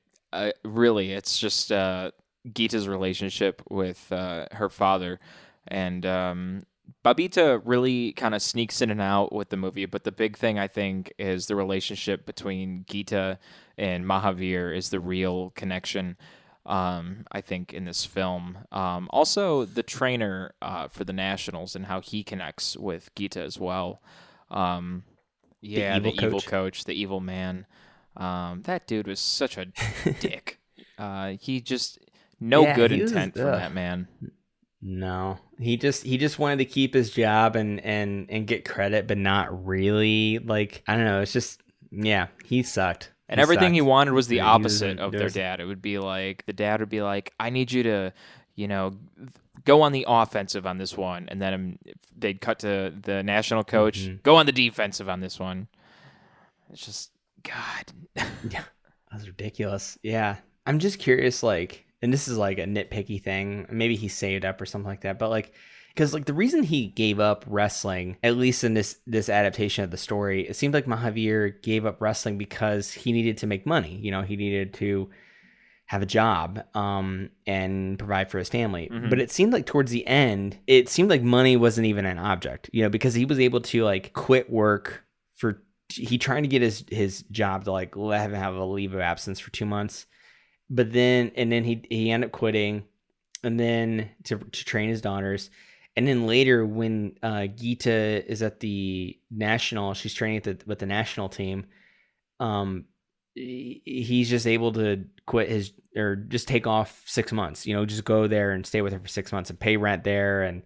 really, it's just Geeta's relationship with her father, and Babita really kind of sneaks in and out with the movie, but the big thing I think is the relationship between Geeta and Mahavir is the real connection. I think in this film, also the trainer for the Nationals and how he connects with Geeta as well. The evil coach, the evil man. That dude was such a dick. He just good intent from that man. No, he just wanted to keep his job and get credit, but not really. Like, I don't know. It's just, he sucked. And he everything he sucked. wanted was the He opposite wasn't of there their was dad. It would be like the dad would be like, "I need you to, you know, go on the offensive on this one," and then they'd cut to the national coach, Mhm. "Go on the defensive on this one." It's just God. Yeah, that's ridiculous. Yeah, I'm just curious, like, and this is like a nitpicky thing. Maybe he saved up or something like that, but like, because like the reason he gave up wrestling, at least in this adaptation of the story, it seemed like Mahavir gave up wrestling because he needed to make money. You know, he needed to have a job and provide for his family. hmm But it seemed like towards the end, it seemed like money wasn't even an object, you know, because he was able to like quit work for he trying to get his job to like let him have a leave of absence for 2 months. But then he ended up quitting and then to train his daughters. And then later when Geeta is at the national, she's training with the national team. Um, he's just able to quit his or just take off 6 months, you know, just go there and stay with her for 6 months and pay rent there and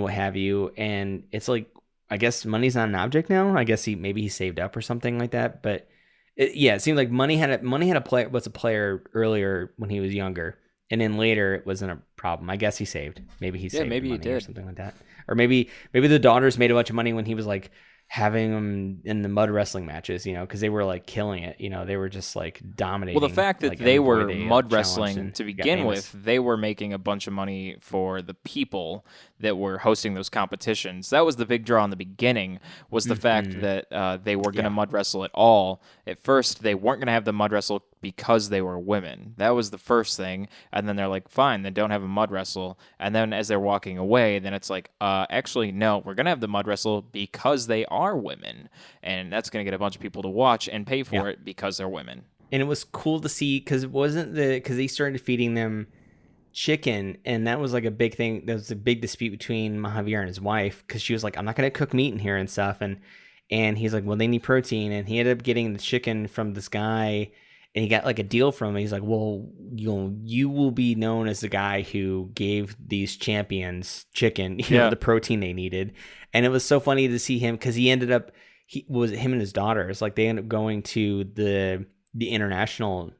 what have you. And it's like, I guess money's not an object now. I guess he saved up or something like that. But yeah, it seemed like money had a player was a player earlier when he was younger, and then later it wasn't a problem. I guess he saved. Maybe he Yeah, saved maybe he money or did. something like that. Or maybe the daughters made a bunch of money when he was like having them in the mud wrestling matches, you know, because they were like killing it. You know, they were just like Well, the dominating. fact that Like they every boy were they mud challenged wrestling and to got begin famous. with, they were making a bunch of money for the people that were hosting those competitions. That was the big draw in the beginning, was the fact Mm-hmm. that they were going to Yeah. mud wrestle at all. At first, they weren't going to have the mud wrestle because they were women. That was the first thing. And then they're like, fine, then don't have a mud wrestle. And then as they're walking away, then it's like, actually, no, we're going to have the mud wrestle because they are women. And that's going to get a bunch of people to watch and pay Yeah. for it because they're women. And it was cool to see because it wasn't because they started feeding them chicken, and that was like a big thing. There was a big dispute between Mahavir and his wife because she was like, "I'm not going to cook meat in here and stuff," and he's like, "Well, they need protein," and he ended up getting the chicken from this guy, and he got like a deal from him. He's like, "Well, you will be known as the guy who gave these champions chicken, Yeah. the protein they needed," and it was so funny to see him because he ended up him and his daughters like they ended up going to the international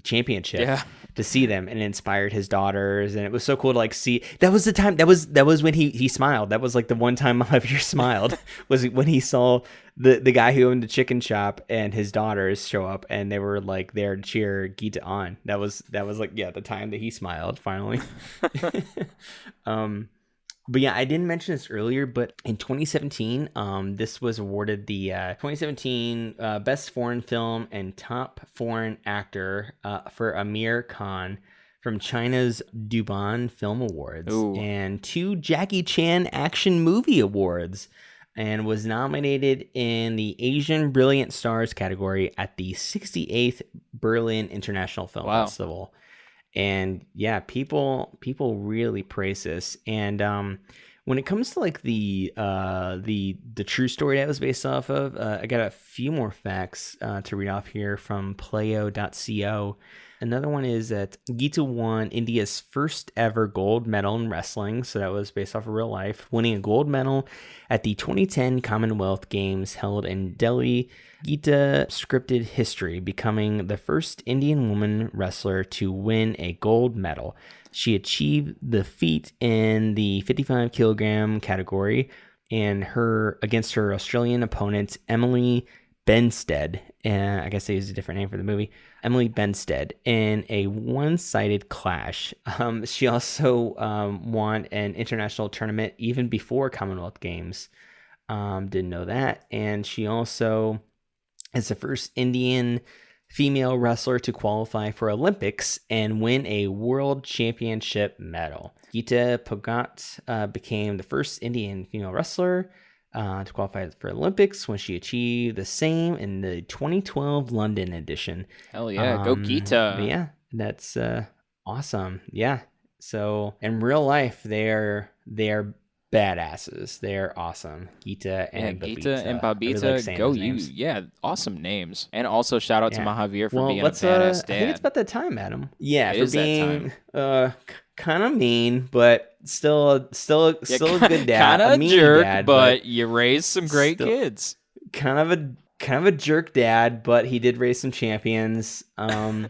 championship Yeah. to see them, and it inspired his daughters, and it was so cool to like see. That was the time that was when he smiled. That was like the one time Javier smiled was when he saw the guy who owned the chicken shop and his daughters show up, and they were like there to cheer Geeta on. That was like, yeah, the time that he smiled finally. But yeah, I didn't mention this earlier, but in 2017, this was awarded the 2017 Best Foreign Film and Top Foreign Actor for Aamir Khan from China's Duban Film Awards Ooh. and 2 Jackie Chan Action Movie Awards, and was nominated in the Asian Brilliant Stars category at the 68th Berlin International Film Wow. Festival. And yeah, people really praise this. And when it comes to like the true story that was based off of, I got a few more facts to read off here from playo.co. Another one is that Geeta won India's first ever gold medal in wrestling, so that was based off of real life, winning a gold medal at the 2010 Commonwealth Games held in Delhi. Geeta scripted history, becoming the first Indian woman wrestler to win a gold medal. She achieved the feat in the 55 kilogram category and against her Australian opponent Emily Benstead. I guess they used a different name for the movie. Emily Benstead in a one-sided clash. She also won an international tournament even before Commonwealth Games. Didn't know that. And she also is the first Indian female wrestler to qualify for Olympics and win a world championship medal. Geeta Phogat became the first Indian female wrestler to qualify for Olympics when she achieved the same in the 2012 London edition. Hell yeah. Go But Geeta. yeah, that's awesome. Yeah. So in real life, they are badasses. They're awesome. Geeta Yeah, and Geeta and I really like Babita, saying go those you. names. Yeah, awesome names. And also shout out to Yeah. Mahavir for Well, being a let's badass I think it's dad. about that time, Adam. Yeah, It for is that being time. kind of mean, but still a good dad, Kind a of a mean jerk, dad, but you raised some great still kids. kind of a kind of a jerk dad, but he did raise some champions. Cue the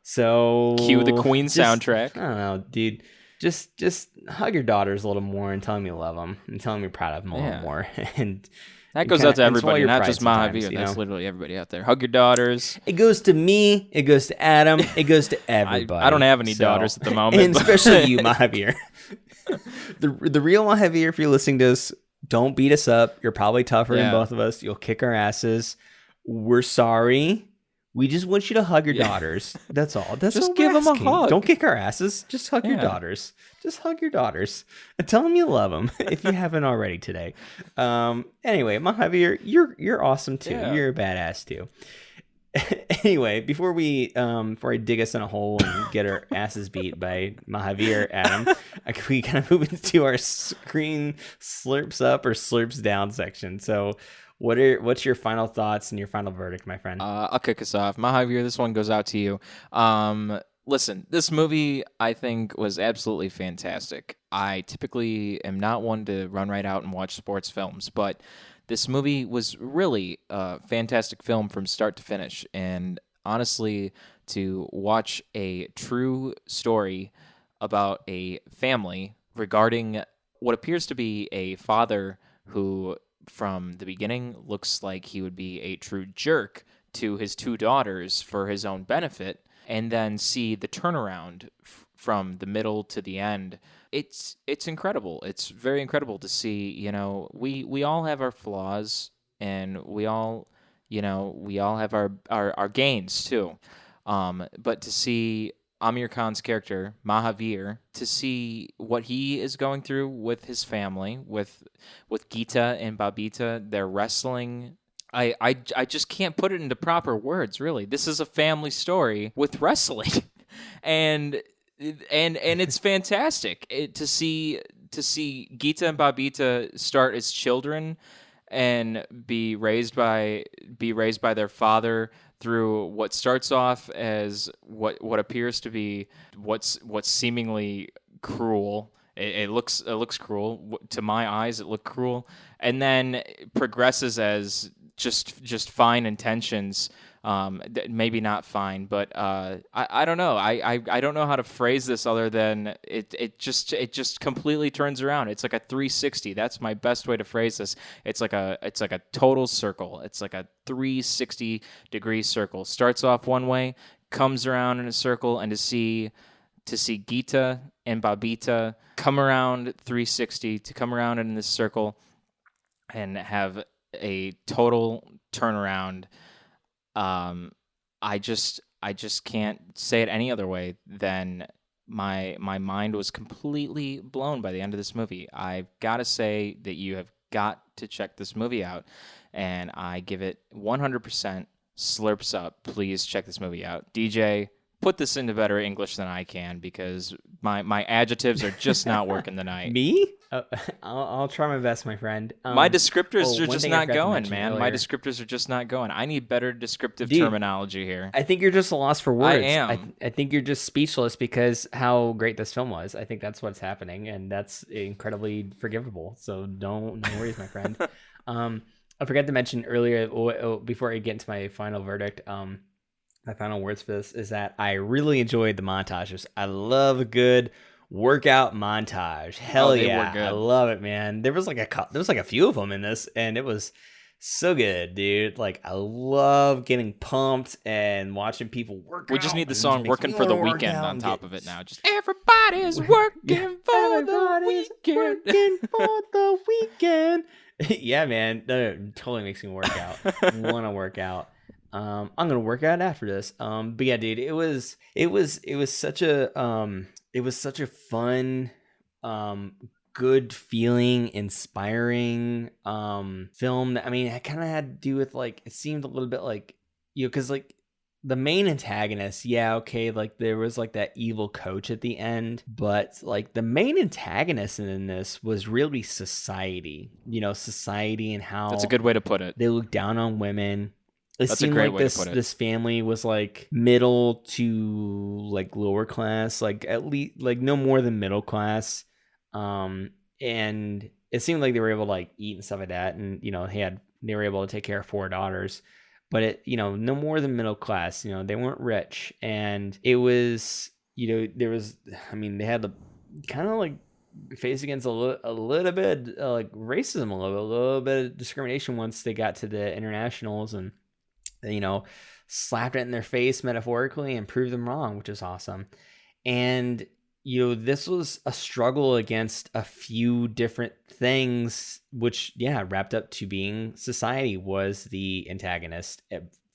So Queen just, soundtrack. I don't know, dude. Just hug your daughters a little more and tell them you love them and tell them you're proud of them a little Yeah. more and That and goes kind out of to and swallow everybody, your not pride just sometimes. Mahavir. That's literally everybody out there. Hug your daughters. It goes to me. It goes to Adam. It goes to I don't everybody. have any So, daughters at the moment, and especially but you, Mahavir. The real Mahavir, if you're listening to this, don't beat us up. You're probably tougher than yeah. both of us. You'll kick our asses. We're sorry. We just want you to hug your daughters. That's all. That's Just all give we're them a asking. hug. Don't kick our asses. Just hug your Yeah. daughters. Just hug your daughters and tell them you love them if you haven't already today. Anyway, Mahavir, you're awesome too. Yeah. You're a badass too. Anyway, before I dig us in a hole and get our asses beat by Mahavir, Adam, we kind of move into our screen slurps up or slurps down section. So, what's your final thoughts and your final verdict, my friend? I'll kick us off. Mahavir, this one goes out to you. Listen, this movie I think was absolutely fantastic. I typically am not one to run right out and watch sports films, but this movie was really a fantastic film from start to finish. And honestly, to watch a true story about a family regarding what appears to be a father who, from the beginning, looks like he would be a true jerk to his two daughters for his own benefit, and then see the turnaround from the middle to the end. It's incredible. It's very incredible to see. We all have our flaws, and we all have our gains too. But to see Aamir Khan's character Mahavir, to see what he is going through with his family, with Geeta and Babita, their wrestling. I just can't put it into proper words, really. This is a family story with wrestling. and it's fantastic to see Geeta and Babita start as children and be raised by their father through what starts off as what appears to be what's seemingly cruel. It looks cruel to my eyes. It looked cruel, and then progresses as just fine intentions. Maybe not fine, but I don't know. I don't know how to phrase this other than it just completely turns around. It's like a 360. That's my best way to phrase this. It's like a total circle. It's like a 360-degree circle. Starts off one way, comes around in a circle, and to see Geeta and Babita come around 360, to come around in this circle and have a total turnaround. I just can't say it any other way than my mind was completely blown by the end of this movie. I've got to say that you have got to check this movie out, and I give it 100% slurps up. Please check this movie out. DJ, put this into better English than I can, because my adjectives are just not working tonight. Me? I'll try my best, my friend. My descriptors are just not going, man. Earlier. My descriptors are just not going. I need better descriptive Dude, terminology here. I think you're just a loss for words. I am. I think you're just speechless because how great this film was. I think that's what's happening, and that's incredibly forgivable. So no worries, my friend. I forgot to mention earlier before I get into my final verdict. My final words for this is that I really enjoyed the montages. I love a good workout montage. Hell yeah, I love it, man. There was like a few of them in this, and it was so good, dude. Like, I love getting pumped and watching people work. We just need the song "Working for the Weekend" on top of it now. Just everybody's working for the weekend. Working for the weekend. Yeah, man, that totally makes me work out. Want to work out. I'm gonna work out after this. But yeah, dude, it was such a fun, good feeling, inspiring film. That, I mean, it kind of had to do with, like, it seemed a little bit like, because like the main antagonist, yeah, okay, like there was like that evil coach at the end, but like the main antagonist in this was really society. Society and how that's a good way to put it. They look down on women. It That's seemed a great like way to put it. this family was like middle to like lower class, like at least like no more than middle class. And it seemed like they were able to like eat and stuff like that. And they had They were able to take care of 4 daughters, but no more than middle class. They weren't rich, and it was, there was, they had the kind of like face against a little bit like racism, a little bit of discrimination once they got to the internationals, and slapped it in their face metaphorically and proved them wrong, which is awesome. And this was a struggle against a few different things, which wrapped up to being society was the antagonist,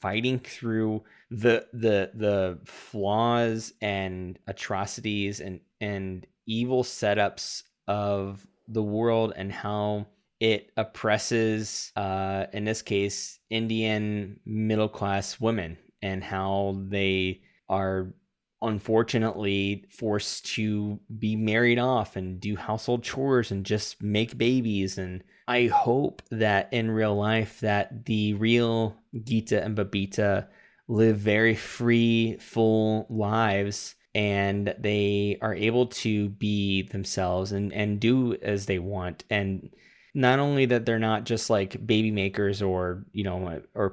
fighting through the flaws and atrocities and evil setups of the world, and how it oppresses, in this case, Indian middle class women, and how they are unfortunately forced to be married off and do household chores and just make babies. And I hope that in real life that the real Geeta and Babita live very free, full lives, and they are able to be themselves and do as they want. And not only that they're not just like baby makers or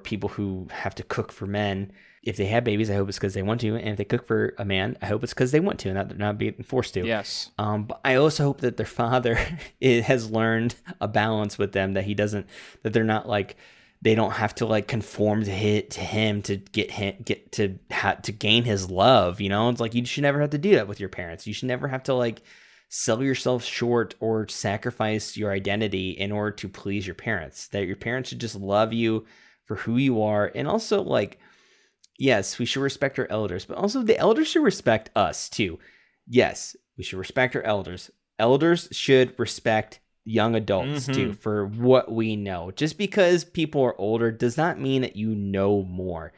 people who have to cook for men. If they have babies, I hope it's because they want to. And if they cook for a man, I hope it's because they want to, and that they're not being forced to. Yes. But I also hope that their father has learned a balance with them, that they're not like, they don't have to like conform to him to to gain his love. It's like, you should never have to do that with your parents. You should never have to like sell yourself short or sacrifice your identity in order to please your parents. That your parents should just love you for who you are. And also, like, yes, we should respect our elders, but also the elders should respect us too. Yes, we should respect our elders. Elders should respect young adults too, for what we know. Just because people are older does not mean that you know more.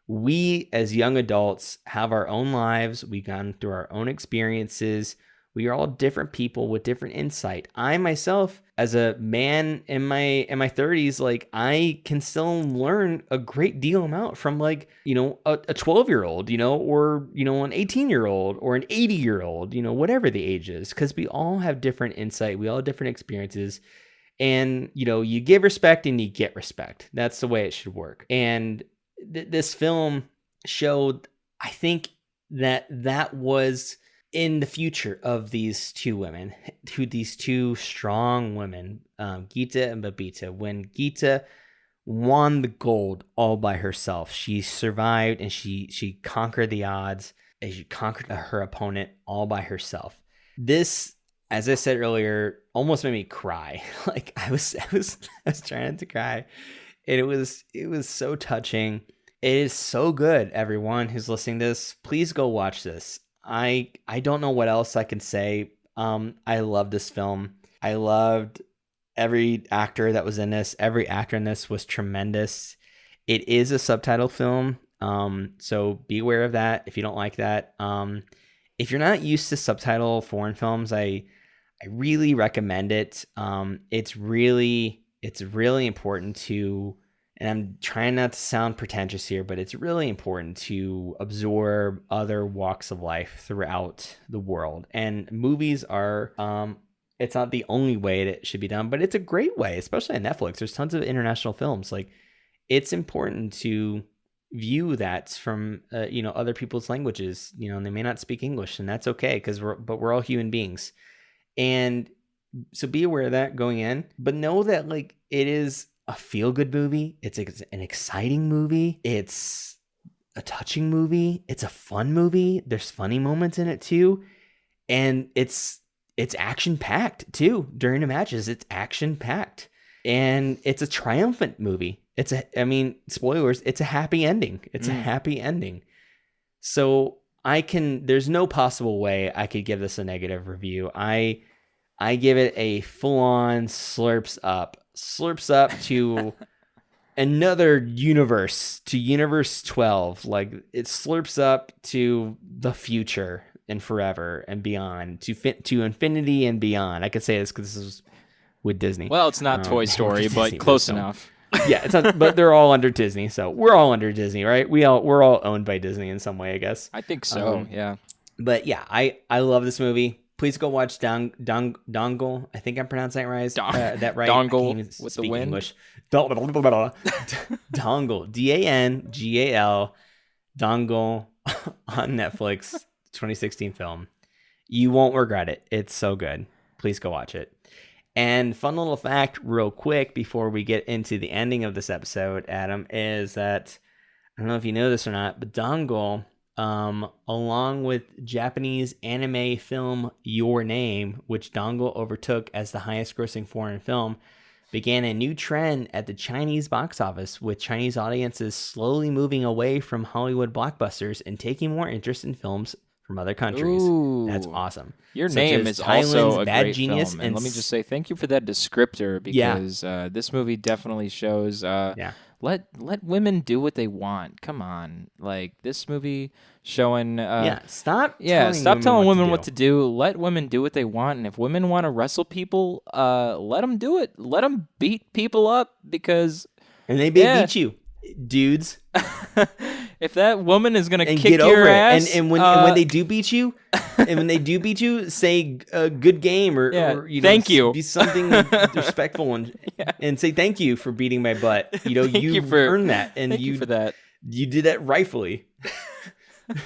We as young adults have our own lives. We've gone through our own experiences. We are all different people with different insight. I myself, as a man in my 30s, like, I can still learn a great deal amount from like, a 12-year-old, or, an 18-year-old or an 80-year-old, whatever the age is, because we all have different insight. We all have different experiences, and, you give respect and you get respect. That's the way it should work. And this film showed, I think, that was in the future of these two women, these two strong women, Geeta and Babita. When Geeta won the gold all by herself, she survived, and she conquered the odds, and she conquered her opponent all by herself. This, as I said earlier, almost made me cry. Like, I was trying not to cry, and it was so touching. It is so good. Everyone who's listening to this, please go watch this. I don't know what else I can say. I love this film. I loved every actor that was in this. Every actor in this was tremendous. It is a subtitle film, so be aware of that if you don't like that. If you're not used to subtitle foreign films, I really recommend it. It's really important to, and I'm trying not to sound pretentious here, but it's really important to absorb other walks of life throughout the world. And movies are, it's not the only way that it should be done, but it's a great way, especially on Netflix. There's tons of international films. Like, it's important to view that from, other people's languages, and they may not speak English, and that's okay, but we're all human beings. And so be aware of that going in, but know that, like, it is a feel-good movie. It's an exciting movie. It's a touching movie. It's a fun movie. There's funny moments in it too, and it's action-packed too. During the matches, it's action-packed, and it's a triumphant movie. Spoilers, it's a happy ending. It's a happy ending. So there's no possible way I could give this a negative review. I give it a full-on slurps up to another universe, to universe 12. Like, it slurps up to the future and forever and beyond, to infinity and beyond. I could say this because this is with Disney. Well, it's not Toy Story, but close enough. Yeah, it's not, but they're all under Disney, so we're all under Disney, right? We're all owned by Disney in some way, I guess. I think so. Yeah. But yeah, I love this movie. Please go watch Dangal. I think I'm pronouncing that right. That right. Dongle with the wind. English. Dongle. Dangal. Dongle on Netflix. 2016 film. You won't regret it. It's so good. Please go watch it. And fun little fact, real quick, before we get into the ending of this episode, Adam, is that I don't know if you know this or not, but Dangal, along with Japanese anime film Your Name, which Dangal overtook as the highest grossing foreign film, began a new trend at the Chinese box office, with Chinese audiences slowly moving away from Hollywood blockbusters and taking more interest in films from other countries. Ooh. That's awesome. Your Such Name as is also a Bad great Genius, film, and let me just say thank you for that descriptor, because this movie definitely shows let women do what they want. Come on, like this movie showing stop telling women what to do. Let women do what they want, and if women want to wrestle people, let them do it. Let them beat people up, because they beat you, dudes. If that woman is gonna kick get your over ass, it. And when they do beat you, say good game or thank you. Be something respectful and say thank you for beating my butt. You earned that, and thank you for that. You did that rightfully.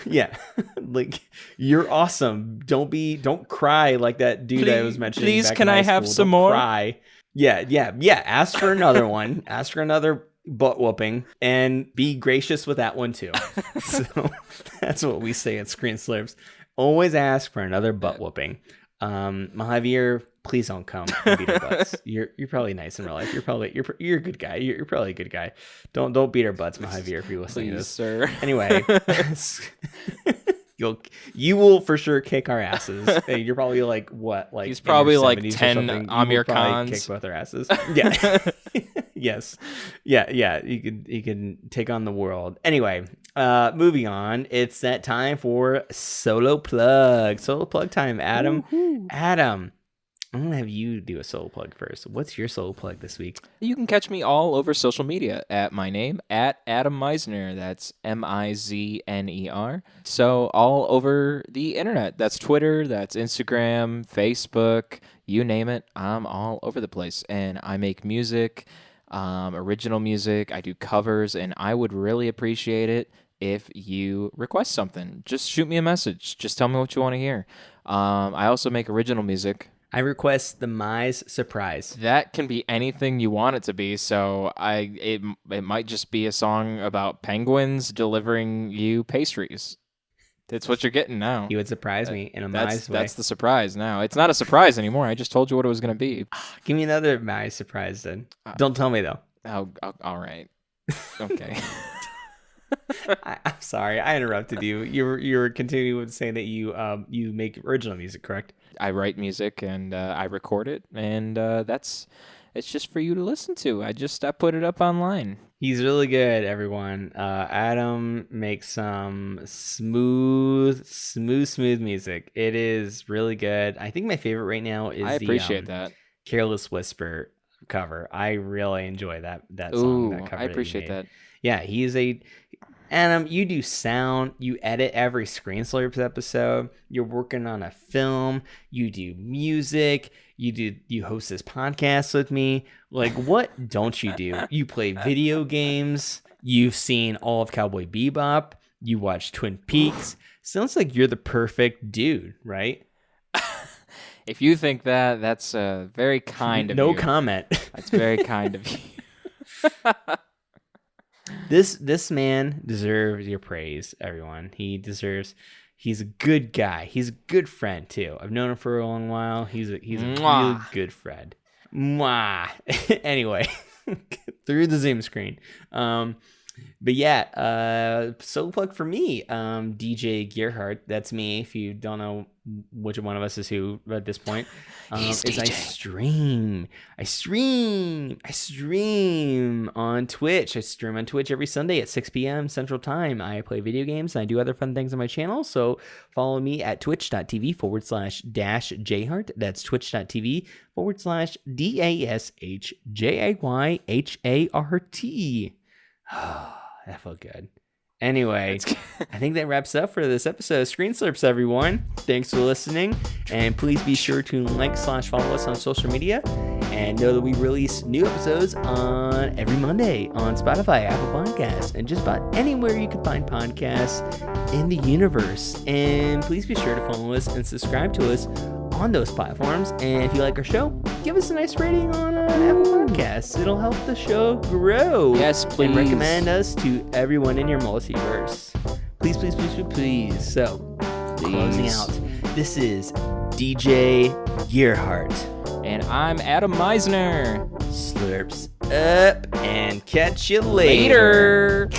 Yeah, like you're awesome. Don't cry like that dude I was mentioning. Please, back can in high I have school. some Don't more? Cry. Yeah. Ask for another one. Ask for another butt whooping, and be gracious with that one too. So that's what we say at Screen Slurps. Always ask for another butt whooping. Mahavir, please don't come and beat our butts. You're probably nice in real life. You're a good guy. You're probably a good guy. Don't beat our butts, Mahavir, if you're listening to this. Sir. Anyway, you will for sure kick our asses. Hey, you're probably like what? Like he's probably like 10 something. Aamir Khans. Kick both our asses. Yeah. Yes. Yeah. You can take on the world. Anyway, moving on. It's that time for solo plug. Solo plug time, Adam. Woo-hoo. Adam, I'm gonna have you do a solo plug first. What's your solo plug this week? You can catch me all over social media at my name, at Adam Meisner. That's Mizner. So all over the internet. That's Twitter, that's Instagram, Facebook, you name it. I'm all over the place. And I make music, original music. I do covers, and I would really appreciate it if you request something. Just shoot me a message. Just tell me what you want to hear. I also make original music. I request the Mize surprise. That can be anything you want it to be. So it might just be a song about penguins delivering you pastries. That's what you're getting now. You would surprise me in a Mize way. That's the surprise now. It's not a surprise anymore. I just told you what it was going to be. Give me another Mize surprise then. Don't tell me though. Oh, all right. Okay. I'm sorry, I interrupted you. You were continuing with saying that you make original music, correct? I write music and I record it, and it's just for you to listen to. I put it up online. He's really good, everyone. Adam makes some smooth music. It is really good. I think my favorite right now is I appreciate that Careless Whisper cover. I really enjoy that song. Ooh, that cover I appreciate that. Yeah, he's Adam, you do sound, you edit every Screen Slurps episode, you're working on a film, you do music, you host this podcast with me. Like, what don't you do? You play video games, you've seen all of Cowboy Bebop, you watch Twin Peaks. Sounds like you're the perfect dude, right? If you think that, that's very kind of you. No comment. That's very kind of you. This man deserves your praise, everyone. He's a good guy. He's a good friend too. I've known him for a long while. He's a really good friend. Mwah. Anyway, through the Zoom screen. But yeah, solo plug for me, DJ Gearhart. That's me. If you don't know which one of us is who at this point, is DJ. I stream on Twitch. I stream on Twitch every Sunday at 6 p.m. Central Time. I play video games and I do other fun things on my channel. So follow me at twitch.tv/-jayhart. That's twitch.tv/DASHJAYHART. That felt good. Anyway, I think that wraps up for this episode of Screen Slurps, everyone. Thanks for listening, and please be sure to like/follow us on social media, and know that we release new episodes on every Monday on Spotify, Apple Podcasts, and just about anywhere you can find podcasts in the universe. And please be sure to follow us and subscribe to us on those platforms. And if you like our show, give us a nice rating on Apple Podcasts. It'll help the show grow. Yes, please. And recommend us to everyone in your multiverse. Please, please, please, please, please. So, closing out, this is DJ Gearhart. And I'm Adam Meisner. Slurps up and catch you later.